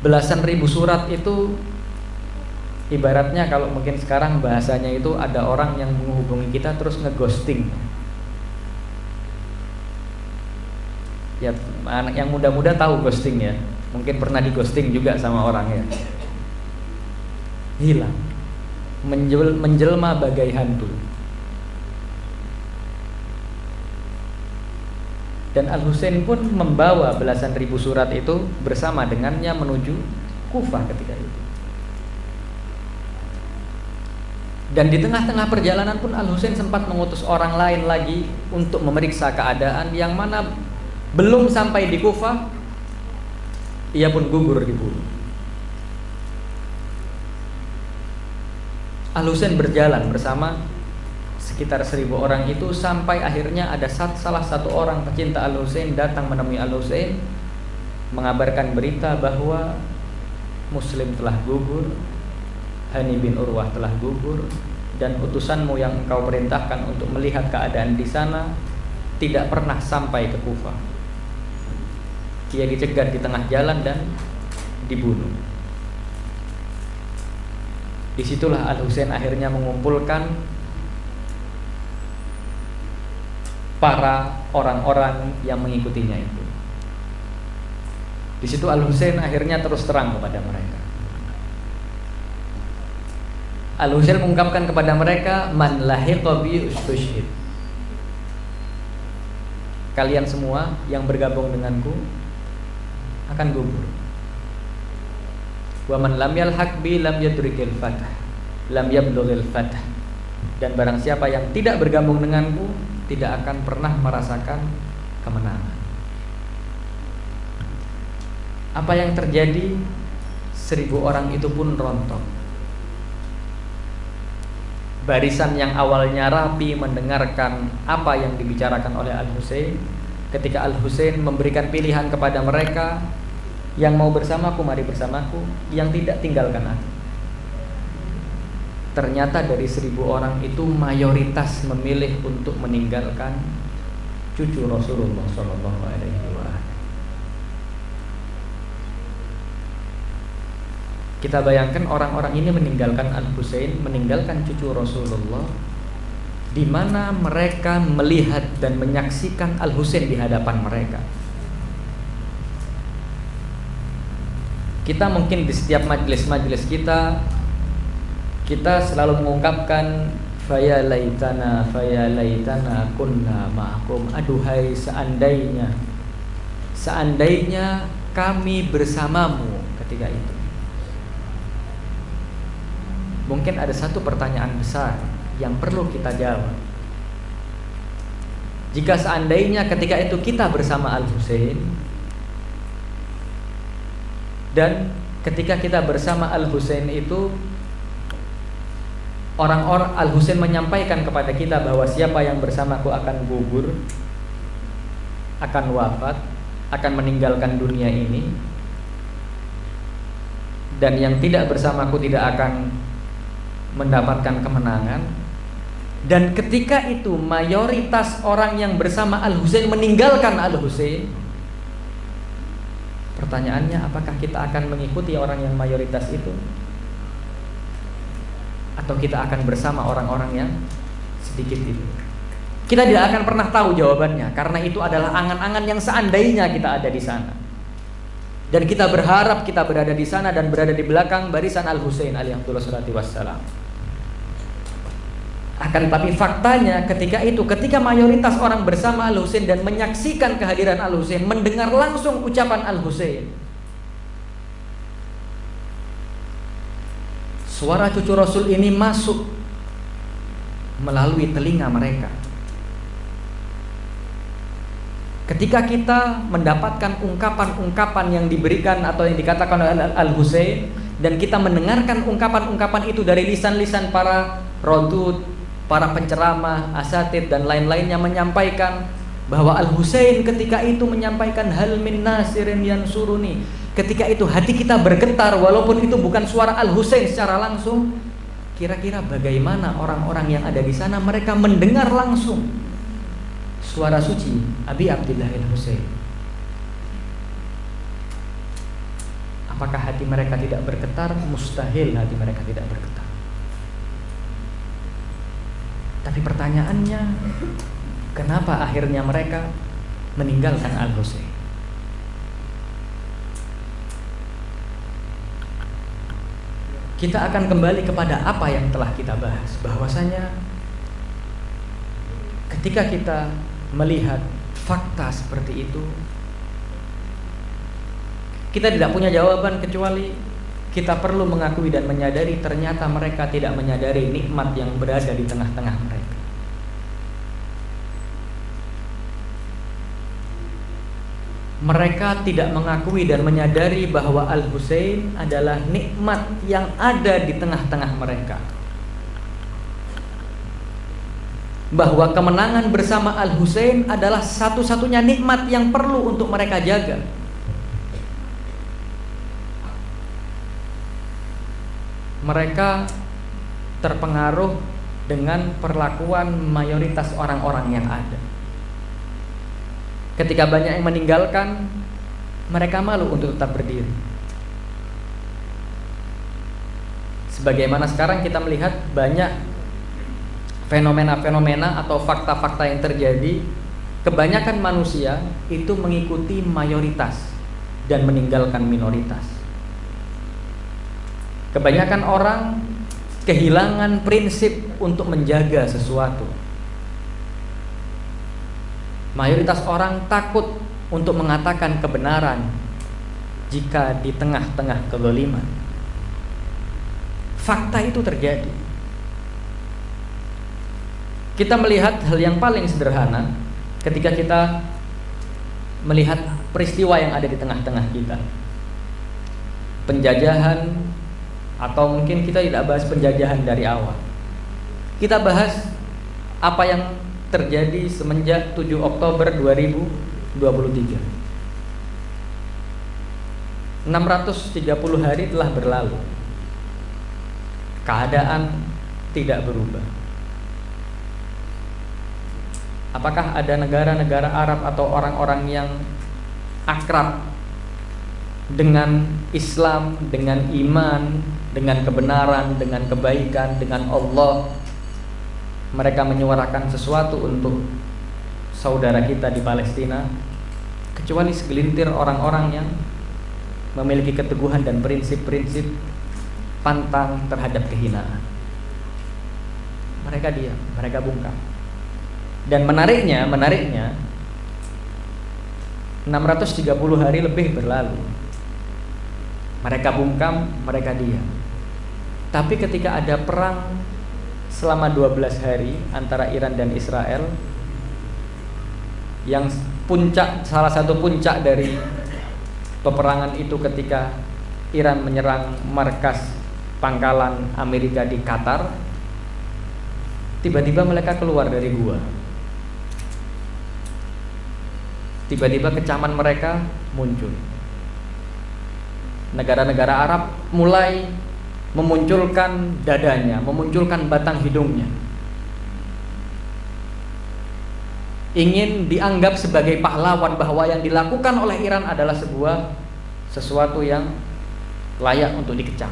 Belasan ribu surat itu Ibaratnya kalau mungkin sekarang bahasanya itu ada orang yang menghubungi kita terus ngeghosting. Ya, anak yang muda-muda tahu ghosting ya. Mungkin pernah di ghosting juga sama orang ya. Hilang, menjelma bagai hantu. Dan Al-Husain pun membawa belasan ribu surat itu bersama dengannya menuju Kufah ketika itu. Dan di tengah-tengah perjalanan pun Al-Husain sempat mengutus orang lain lagi untuk memeriksa keadaan, yang mana belum sampai di Kufah ia pun gugur dibunuh. Al-Husain berjalan bersama sekitar 1000 orang itu sampai akhirnya ada salah satu orang pecinta Al-Husain datang menemui Al-Husain, mengabarkan berita bahwa Muslim telah gugur, Hani bin Urwah telah gugur, dan utusanmu yang engkau perintahkan untuk melihat keadaan di sana tidak pernah sampai ke Kufah. Ia dicegat di tengah jalan dan dibunuh. Disitulah Al-Husain akhirnya mengumpulkan para orang-orang yang mengikutinya itu. Di situ Al-Husain akhirnya terus terang kepada mereka. Al-Husain mengungkapkan kepada mereka, man lahiqa bi ustushhid. Kalian semua yang bergabung denganku akan gugur. Wa man lam yalhaq bi lam yadrikil fath, lam yablughil fath. Dan barang siapa yang tidak bergabung denganku tidak akan pernah merasakan kemenangan. Apa yang terjadi? 1000 orang itu pun rontok. Barisan yang awalnya rapi mendengarkan apa yang dibicarakan oleh Al-Husain, ketika Al-Husain memberikan pilihan kepada mereka, yang mau bersamaku mari bersamaku, yang tidak tinggalkan aku. Ternyata dari 1000 orang itu mayoritas memilih untuk meninggalkan cucu Rasulullah SAW. Kita bayangkan orang-orang ini meninggalkan Al-Husain, meninggalkan cucu Rasulullah, di mana mereka melihat dan menyaksikan Al-Husain di hadapan mereka. Kita mungkin di setiap majelis-majelis kita selalu mengungkapkan faya laitana kunna ma'akum. Aduhai seandainya kami bersamamu ketika itu. Mungkin ada satu pertanyaan besar yang perlu kita jawab. Jika seandainya ketika itu kita bersama Al-Husain, dan ketika kita bersama Al-Husain itu orang-orang Al-Husain menyampaikan kepada kita bahwa siapa yang bersamaku akan gugur, akan wafat, akan meninggalkan dunia ini, dan yang tidak bersamaku tidak akan mendapatkan kemenangan. Dan ketika itu mayoritas orang yang bersama Al-Husain meninggalkan Al-Husain, pertanyaannya, apakah kita akan mengikuti orang yang mayoritas itu, atau kita akan bersama orang-orang yang sedikit itu? Kita tidak akan pernah tahu jawabannya, karena itu adalah angan-angan yang seandainya kita ada di sana. Dan kita berharap kita berada di sana dan berada di belakang barisan Al-Husain alaihi wassalam. Akan tapi faktanya ketika mayoritas orang bersama Al-Husain dan menyaksikan kehadiran Al-Husain, mendengar langsung ucapan Al-Husain, suara cucu Rasul ini masuk melalui telinga mereka. Ketika kita mendapatkan ungkapan-ungkapan yang diberikan atau yang dikatakan oleh Al-Husain, dan kita mendengarkan ungkapan-ungkapan itu dari lisan-lisan para rodud, para penceramah, asatid dan lain-lainnya menyampaikan bahwa Al-Husain ketika itu menyampaikan hal min nasirin yansuruni. Ketika itu hati kita bergetar, walaupun itu bukan suara Al-Husain secara langsung. Kira-kira bagaimana orang-orang yang ada di sana? Mereka mendengar langsung suara suci Abi Abdillah Al-Husain. Apakah hati mereka tidak bergetar? Mustahil hati mereka tidak bergetar. Tapi pertanyaannya, kenapa akhirnya mereka meninggalkan Al-Husain? Kita akan kembali kepada apa yang telah kita bahas, bahwasanya ketika kita melihat fakta seperti itu, kita tidak punya jawaban kecuali kita perlu mengakui dan menyadari ternyata mereka tidak menyadari nikmat yang berada di tengah-tengah mereka. Mereka tidak mengakui dan menyadari bahwa Al-Husain adalah nikmat yang ada di tengah-tengah mereka. Bahwa kemenangan bersama Al-Husain adalah satu-satunya nikmat yang perlu untuk mereka jaga. Mereka terpengaruh dengan perlakuan mayoritas orang-orang yang ada. Ketika banyak yang meninggalkan, mereka malu untuk tetap berdiri. Sebagaimana sekarang kita melihat banyak fenomena-fenomena atau fakta-fakta yang terjadi, kebanyakan manusia itu mengikuti mayoritas dan meninggalkan minoritas. Kebanyakan orang kehilangan prinsip untuk menjaga sesuatu. Mayoritas orang takut untuk mengatakan kebenaran jika di tengah-tengah kezaliman. Fakta itu terjadi. Kita melihat hal yang paling sederhana ketika kita melihat peristiwa yang ada di tengah-tengah kita. Penjajahan, atau mungkin kita tidak bahas penjajahan dari awal. Kita bahas apa yang terjadi semenjak 7 Oktober 2023. 630 hari telah berlalu. Keadaan tidak berubah. Apakah ada negara-negara Arab atau orang-orang yang akrab dengan Islam, dengan iman, dengan kebenaran, dengan kebaikan, dengan Allah, mereka menyuarakan sesuatu untuk saudara kita di Palestina, kecuali segelintir orang-orang yang memiliki keteguhan dan prinsip-prinsip pantang terhadap kehinaan. Mereka diam, mereka bungkam. Dan menariknya 630 hari lebih berlalu. Mereka bungkam, mereka diam. Tapi ketika ada perang selama 12 hari antara Iran dan Israel, yang salah satu puncak dari peperangan itu ketika Iran menyerang markas pangkalan Amerika di Qatar, tiba-tiba mereka keluar dari gua. Tiba-tiba kecaman mereka muncul. Negara-negara Arab mulai memunculkan dadanya, memunculkan batang hidungnya, ingin dianggap sebagai pahlawan, bahwa yang dilakukan oleh Iran adalah sesuatu yang layak untuk dikecam.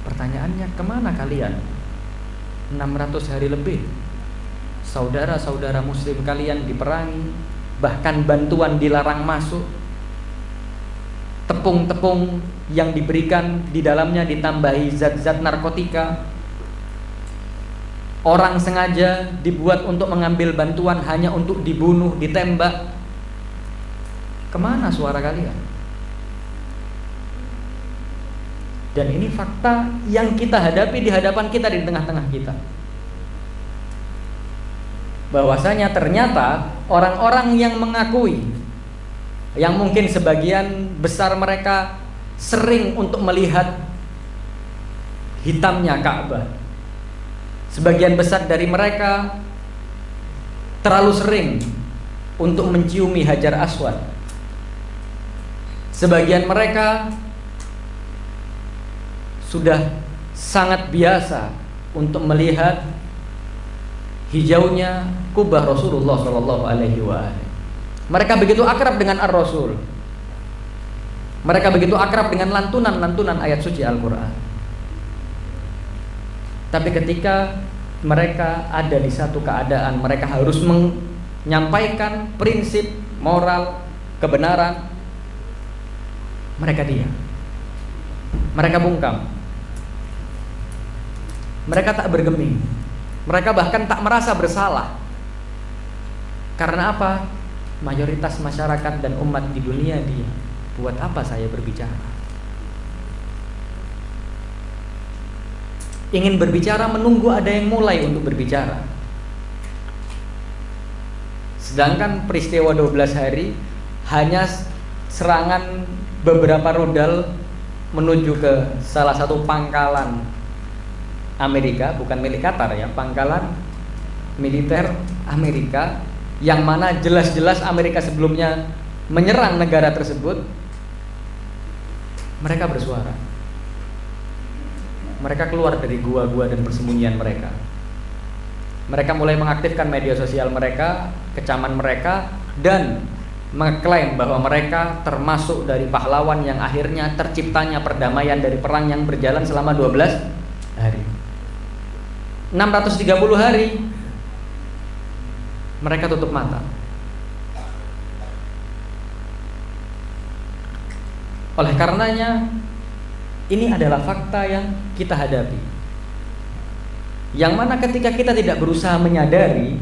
Pertanyaannya, kemana kalian? 600 hari lebih saudara-saudara muslim kalian diperangi, bahkan bantuan dilarang masuk, tepung-tepung yang diberikan di dalamnya ditambahi zat-zat narkotika, orang sengaja dibuat untuk mengambil bantuan hanya untuk dibunuh, ditembak. Kemana suara kalian? Dan ini fakta yang kita hadapi di hadapan kita, di tengah-tengah kita, bahwasanya ternyata orang-orang yang mengakui, yang mungkin sebagian besar mereka sering untuk melihat hitamnya Ka'bah, sebagian besar dari mereka terlalu sering untuk menciumi Hajar Aswad, sebagian mereka sudah sangat biasa untuk melihat hijaunya kubah Rasulullah SAW. Mereka begitu akrab dengan Ar-Rasul. Mereka begitu akrab dengan lantunan-lantunan ayat suci Al-Quran. Tapi ketika mereka ada di satu keadaan, mereka harus menyampaikan prinsip, moral, kebenaran, mereka diam. Mereka bungkam. Mereka tak bergeming. Mereka bahkan tak merasa bersalah. Karena apa? Mayoritas masyarakat dan umat di dunia diam. Buat apa saya berbicara? Ingin berbicara menunggu ada yang mulai untuk berbicara. Sedangkan peristiwa 12 hari hanya serangan beberapa rudal menuju ke salah satu pangkalan Amerika, bukan milik Qatar ya, pangkalan militer Amerika, yang mana jelas-jelas Amerika sebelumnya menyerang negara tersebut. Mereka bersuara. Mereka keluar dari gua-gua dan persembunyian mereka. Mereka mulai mengaktifkan media sosial mereka, kecaman mereka, dan mengklaim bahwa mereka termasuk dari pahlawan yang akhirnya terciptanya perdamaian dari perang yang berjalan selama 12 hari. 630 hari mereka tutup mata. Oleh karenanya, ini adalah fakta yang kita hadapi. Yang mana ketika kita tidak berusaha menyadari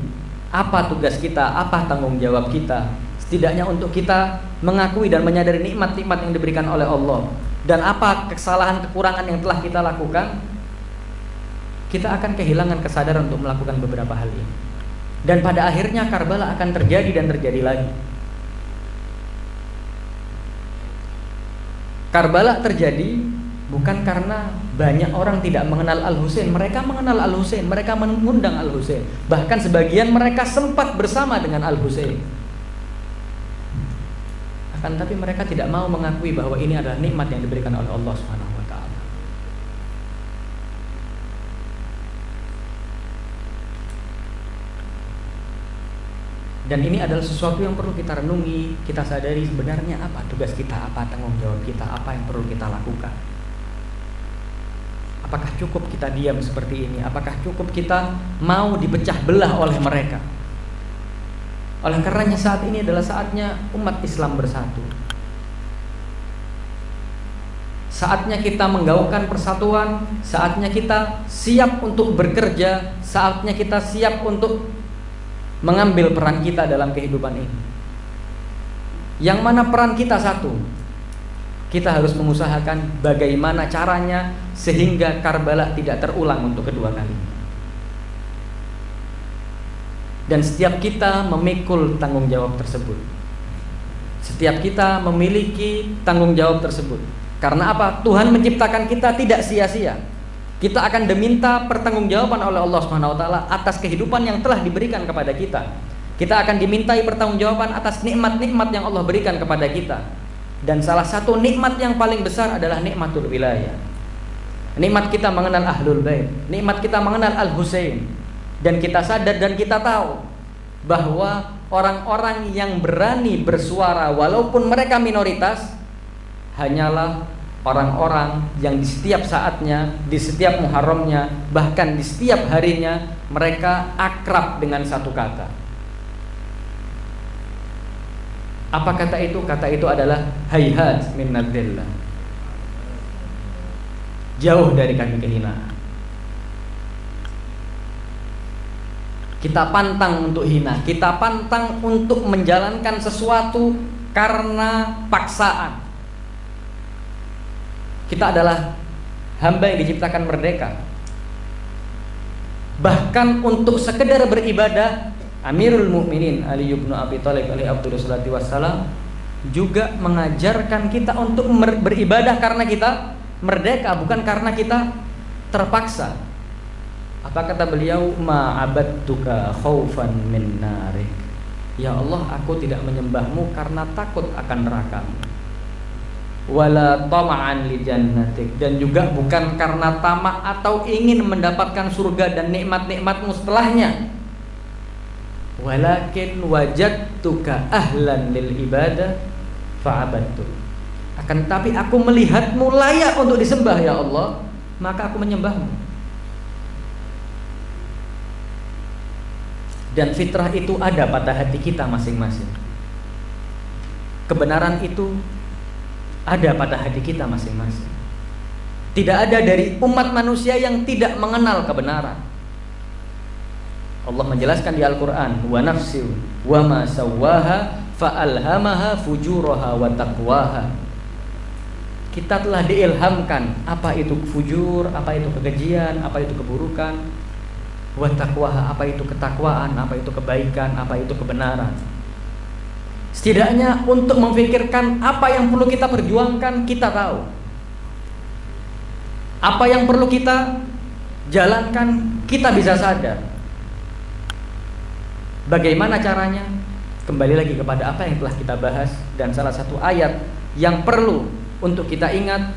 apa tugas kita, apa tanggung jawab kita, setidaknya untuk kita mengakui dan menyadari nikmat-nikmat yang diberikan oleh Allah, dan apa kesalahan, kekurangan yang telah kita lakukan, kita akan kehilangan kesadaran untuk melakukan beberapa hal ini. Dan pada akhirnya Karbala akan terjadi dan terjadi lagi. Karbala terjadi bukan karena banyak orang tidak mengenal Al-Husain. Mereka mengenal Al-Husain, mereka mengundang Al-Husain. Bahkan sebagian mereka sempat bersama dengan Al-Husain. Akan tapi mereka tidak mau mengakui bahwa ini adalah nikmat yang diberikan oleh Allah Subhanahu wa taala. Dan ini adalah sesuatu yang perlu kita renungi, kita sadari sebenarnya apa tugas kita, apa tanggung jawab kita, apa yang perlu kita lakukan. Apakah cukup kita diam seperti ini? Apakah cukup kita mau dipecah belah oleh mereka? Oleh karenanya saat ini adalah saatnya umat Islam bersatu. Saatnya kita menggaungkan persatuan, saatnya kita siap untuk bekerja, saatnya kita siap untuk mengambil peran kita dalam kehidupan ini. Yang mana peran kita satu. Kita harus mengusahakan bagaimana caranya sehingga Karbala tidak terulang untuk kedua kali. Dan setiap kita memikul tanggung jawab tersebut. Setiap kita memiliki tanggung jawab tersebut. Karena apa? Tuhan menciptakan kita tidak sia-sia. Kita akan diminta pertanggungjawaban oleh Allah Subhanahu wa taala atas kehidupan yang telah diberikan kepada kita. Kita akan dimintai pertanggungjawaban atas nikmat-nikmat yang Allah berikan kepada kita. Dan salah satu nikmat yang paling besar adalah nikmatul wilayah. Nikmat kita mengenal Ahlul Bait, nikmat kita mengenal Al-Husain. Dan kita sadar dan kita tahu bahwa orang-orang yang berani bersuara walaupun mereka minoritas hanyalah orang-orang yang di setiap saatnya, di setiap Muharramnya, bahkan di setiap harinya mereka akrab dengan satu kata. Apa kata itu? Kata itu adalah hayhat min nadzillah. Jauh dari kami kehinaan. Kita pantang untuk hina, kita pantang untuk menjalankan sesuatu karena paksaan. Kita adalah hamba yang diciptakan merdeka. Bahkan untuk sekedar beribadah, Amirul Mukminin Ali bin Abi Thalib alaihi afdhalus wassalam juga mengajarkan kita untuk beribadah karena kita merdeka, bukan karena kita terpaksa. Apa kata beliau? Ma'abadtuka khaufan min narik. Ya Allah, aku tidak menyembahmu karena takut akan nerakamu. Wala tama'an li jannatik, dan juga bukan karena tamak atau ingin mendapatkan surga dan nikmat-nikmatmu setelahnya. walakin wajadtuka ahlan lil ibadah fa'abadtu. Akan tetapi aku melihatmu layak untuk disembah ya Allah, maka aku menyembahmu. Dan fitrah itu ada pada hati kita masing-masing. Kebenaran itu ada pada hati kita masing-masing. Tidak ada dari umat manusia yang tidak mengenal kebenaran. Allah menjelaskan di Al-Quran, wa nafsi wa ma sawwaha fa'alhamaha fujuraha wa taqwaha. Kita telah diilhamkan apa itu fujur, apa itu kekejian, apa itu keburukan, wa taqwaha, apa itu ketakwaan, apa itu kebaikan, apa itu kebenaran. Setidaknya untuk memfikirkan apa yang perlu kita perjuangkan, kita tahu. Apa yang perlu kita jalankan, kita bisa sadar. Bagaimana caranya? Kembali lagi kepada apa yang telah kita bahas. Dan salah satu ayat yang perlu untuk kita ingat,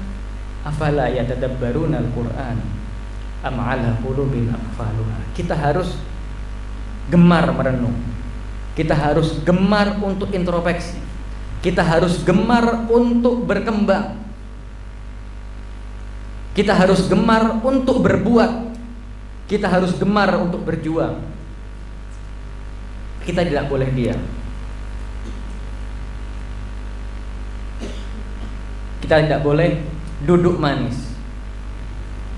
afala yatadabbaruna al-Qur'an am 'ala qulubin aqfaluha. Kita harus gemar merenung. Kita harus gemar untuk introspeksi. Kita harus gemar untuk berkembang. Kita harus gemar untuk berbuat. Kita harus gemar untuk berjuang. Kita tidak boleh diam. Kita tidak boleh duduk manis.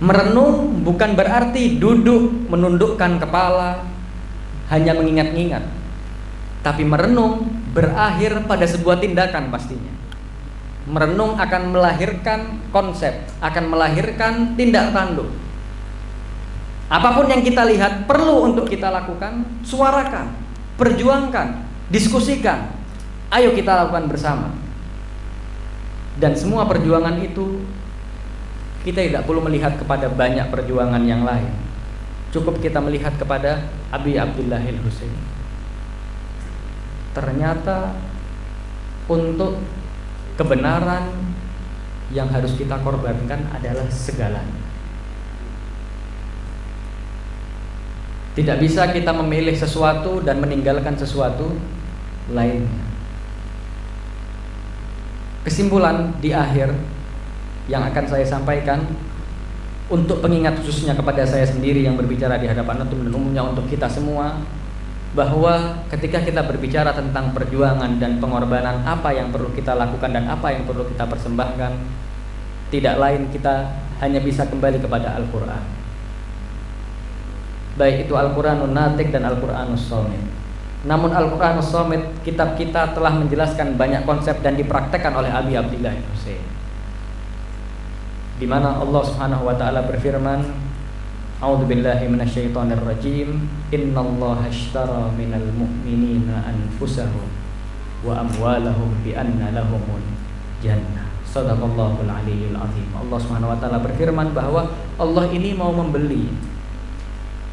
Merenung bukan berarti duduk menundukkan kepala, hanya mengingat-ingat. Tapi merenung berakhir pada sebuah tindakan pastinya. Merenung akan melahirkan konsep, akan melahirkan tindak tanduk. Apapun yang kita lihat perlu untuk kita lakukan, suarakan, perjuangkan, diskusikan. Ayo kita lakukan bersama. Dan semua perjuangan itu kita tidak perlu melihat kepada banyak perjuangan yang lain. Cukup kita melihat kepada Abi Abdillahil Husain. Ternyata untuk kebenaran yang harus kita korbankan adalah segalanya. Tidak bisa kita memilih sesuatu dan meninggalkan sesuatu lainnya. Kesimpulan di akhir yang akan saya sampaikan untuk pengingat khususnya kepada saya sendiri yang berbicara di hadapan antum dan umumnya untuk kita semua, bahwa ketika kita berbicara tentang perjuangan dan pengorbanan, apa yang perlu kita lakukan dan apa yang perlu kita persembahkan, tidak lain kita hanya bisa kembali kepada Al-Quran. Baik itu Al-Quranun Natik dan Al-Quranus Somit. Namun Al-Quranus Somit, kitab kita telah menjelaskan banyak konsep dan dipraktekkan oleh Abi Abdillah Husain, di mana Allah Subhanahu wa taala berfirman, A'udzu billahi minasyaitonir rajim. Innallaha ashtara minal mu'minina anfusahum wa amwalahum bi anna lahumul jannah. Shadaqallahul aliyyul azim. Allah Subhanahu wa taala berfirman bahwa Allah ini mau membeli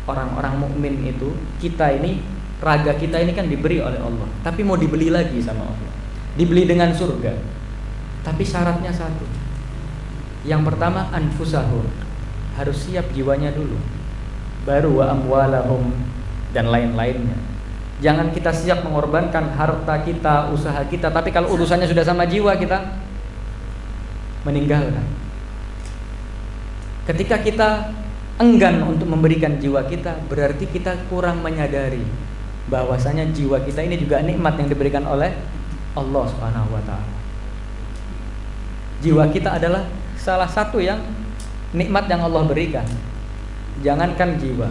orang-orang mukmin itu. Kita ini, raga kita ini kan diberi oleh Allah, tapi mau dibeli lagi sama Allah. Dibeli dengan surga. Tapi syaratnya satu. Yang pertama anfusahum, harus siap jiwanya dulu, baru wa amwalahum dan lain-lainnya. Jangan kita siap mengorbankan harta kita, usaha kita, tapi kalau urusannya sudah sama jiwa kita meninggalkan. Ketika kita enggan untuk memberikan jiwa kita, berarti kita kurang menyadari bahwasanya jiwa kita ini juga nikmat yang diberikan oleh Allah Subhanahu wa taala. Jiwa kita adalah salah satu yang nikmat yang Allah berikan. Jangankan jiwa,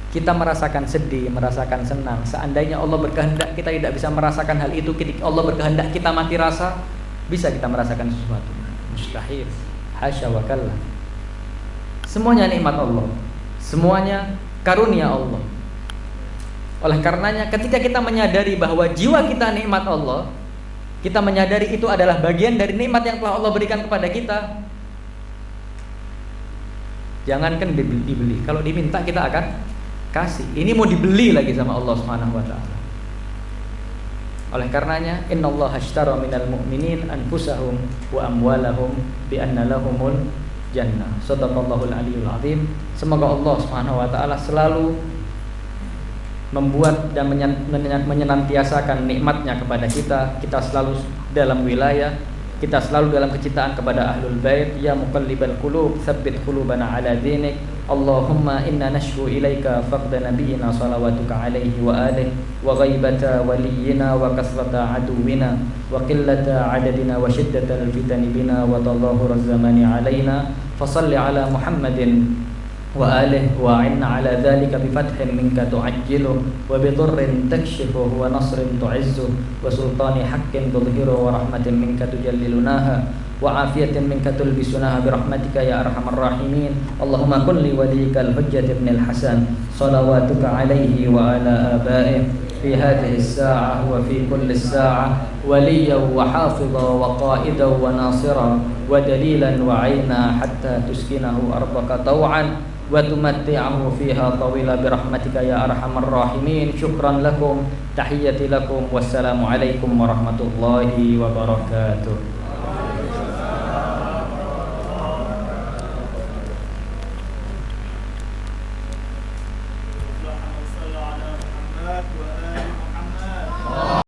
kita merasakan sedih, merasakan senang. Seandainya Allah berkehendak kita tidak bisa merasakan hal itu, ketika Allah berkehendak kita mati rasa, bisa kita merasakan sesuatu? Mustahil. Hasya wa kalla. Semuanya nikmat Allah, semuanya karunia Allah. Oleh karenanya ketika kita menyadari bahwa jiwa kita nikmat Allah, kita menyadari itu adalah bagian dari nikmat yang telah Allah berikan kepada kita. Jangankan dibeli, kalau diminta kita akan kasih. Ini mau dibeli lagi sama Allah Subhanahu wa taala. Oleh karenanya, innallaha ashtara minal mu'minin anfusahum wa amwalahum bi anna lahumul jannah. Shadaqallahul aliyyul azim. Semoga Allah Subhanahu wa taala selalu membuat dan menyenantiasakan nikmatnya kepada kita selalu dalam wilayah, kita selalu dalam kecintaan kepada ahlul bait. Ya muqallibal qulub tsabbit qulubana ala dinik. Allahumma inna nashku ilaika faqda nabiyyina salawatuka alaihi wa alihi wa ghaibata waliyina wa kasrata aduwina wa qillata adadina wa shiddata al-fitani bina wa tadahhur az-zamani alaina fasalli ala Muhammadin wa alihi wa inna ala dhalika bi fathin minka tu'ajjilu wa bi dhurrin takshifu wa nasrin tu'izzu wa sultani haqqin tudhiru wa rahmatin minka tujallilunaha wa afiyatin minka tulbisunaha bi rahmatika ya arhamar rahimin. Allahumma kun li waliyikal hujjat ibn al-Hasan salawatuka alaihi wa ala abaihi fi hadhihi as-sa'ah wa fi kulli as-sa'ah waliyan wa hafidhan wa qa'idan wa nasiran wa dalilan wa 'aina hatta tuskinahu ardaka taw'an wa tumatti'ahu fiha tawila bi rahmatika ya arhamar rahimin. Syukran lakum, tahiyyati lakum, wassalamu alaikum warahmatullahi wabarakatuh.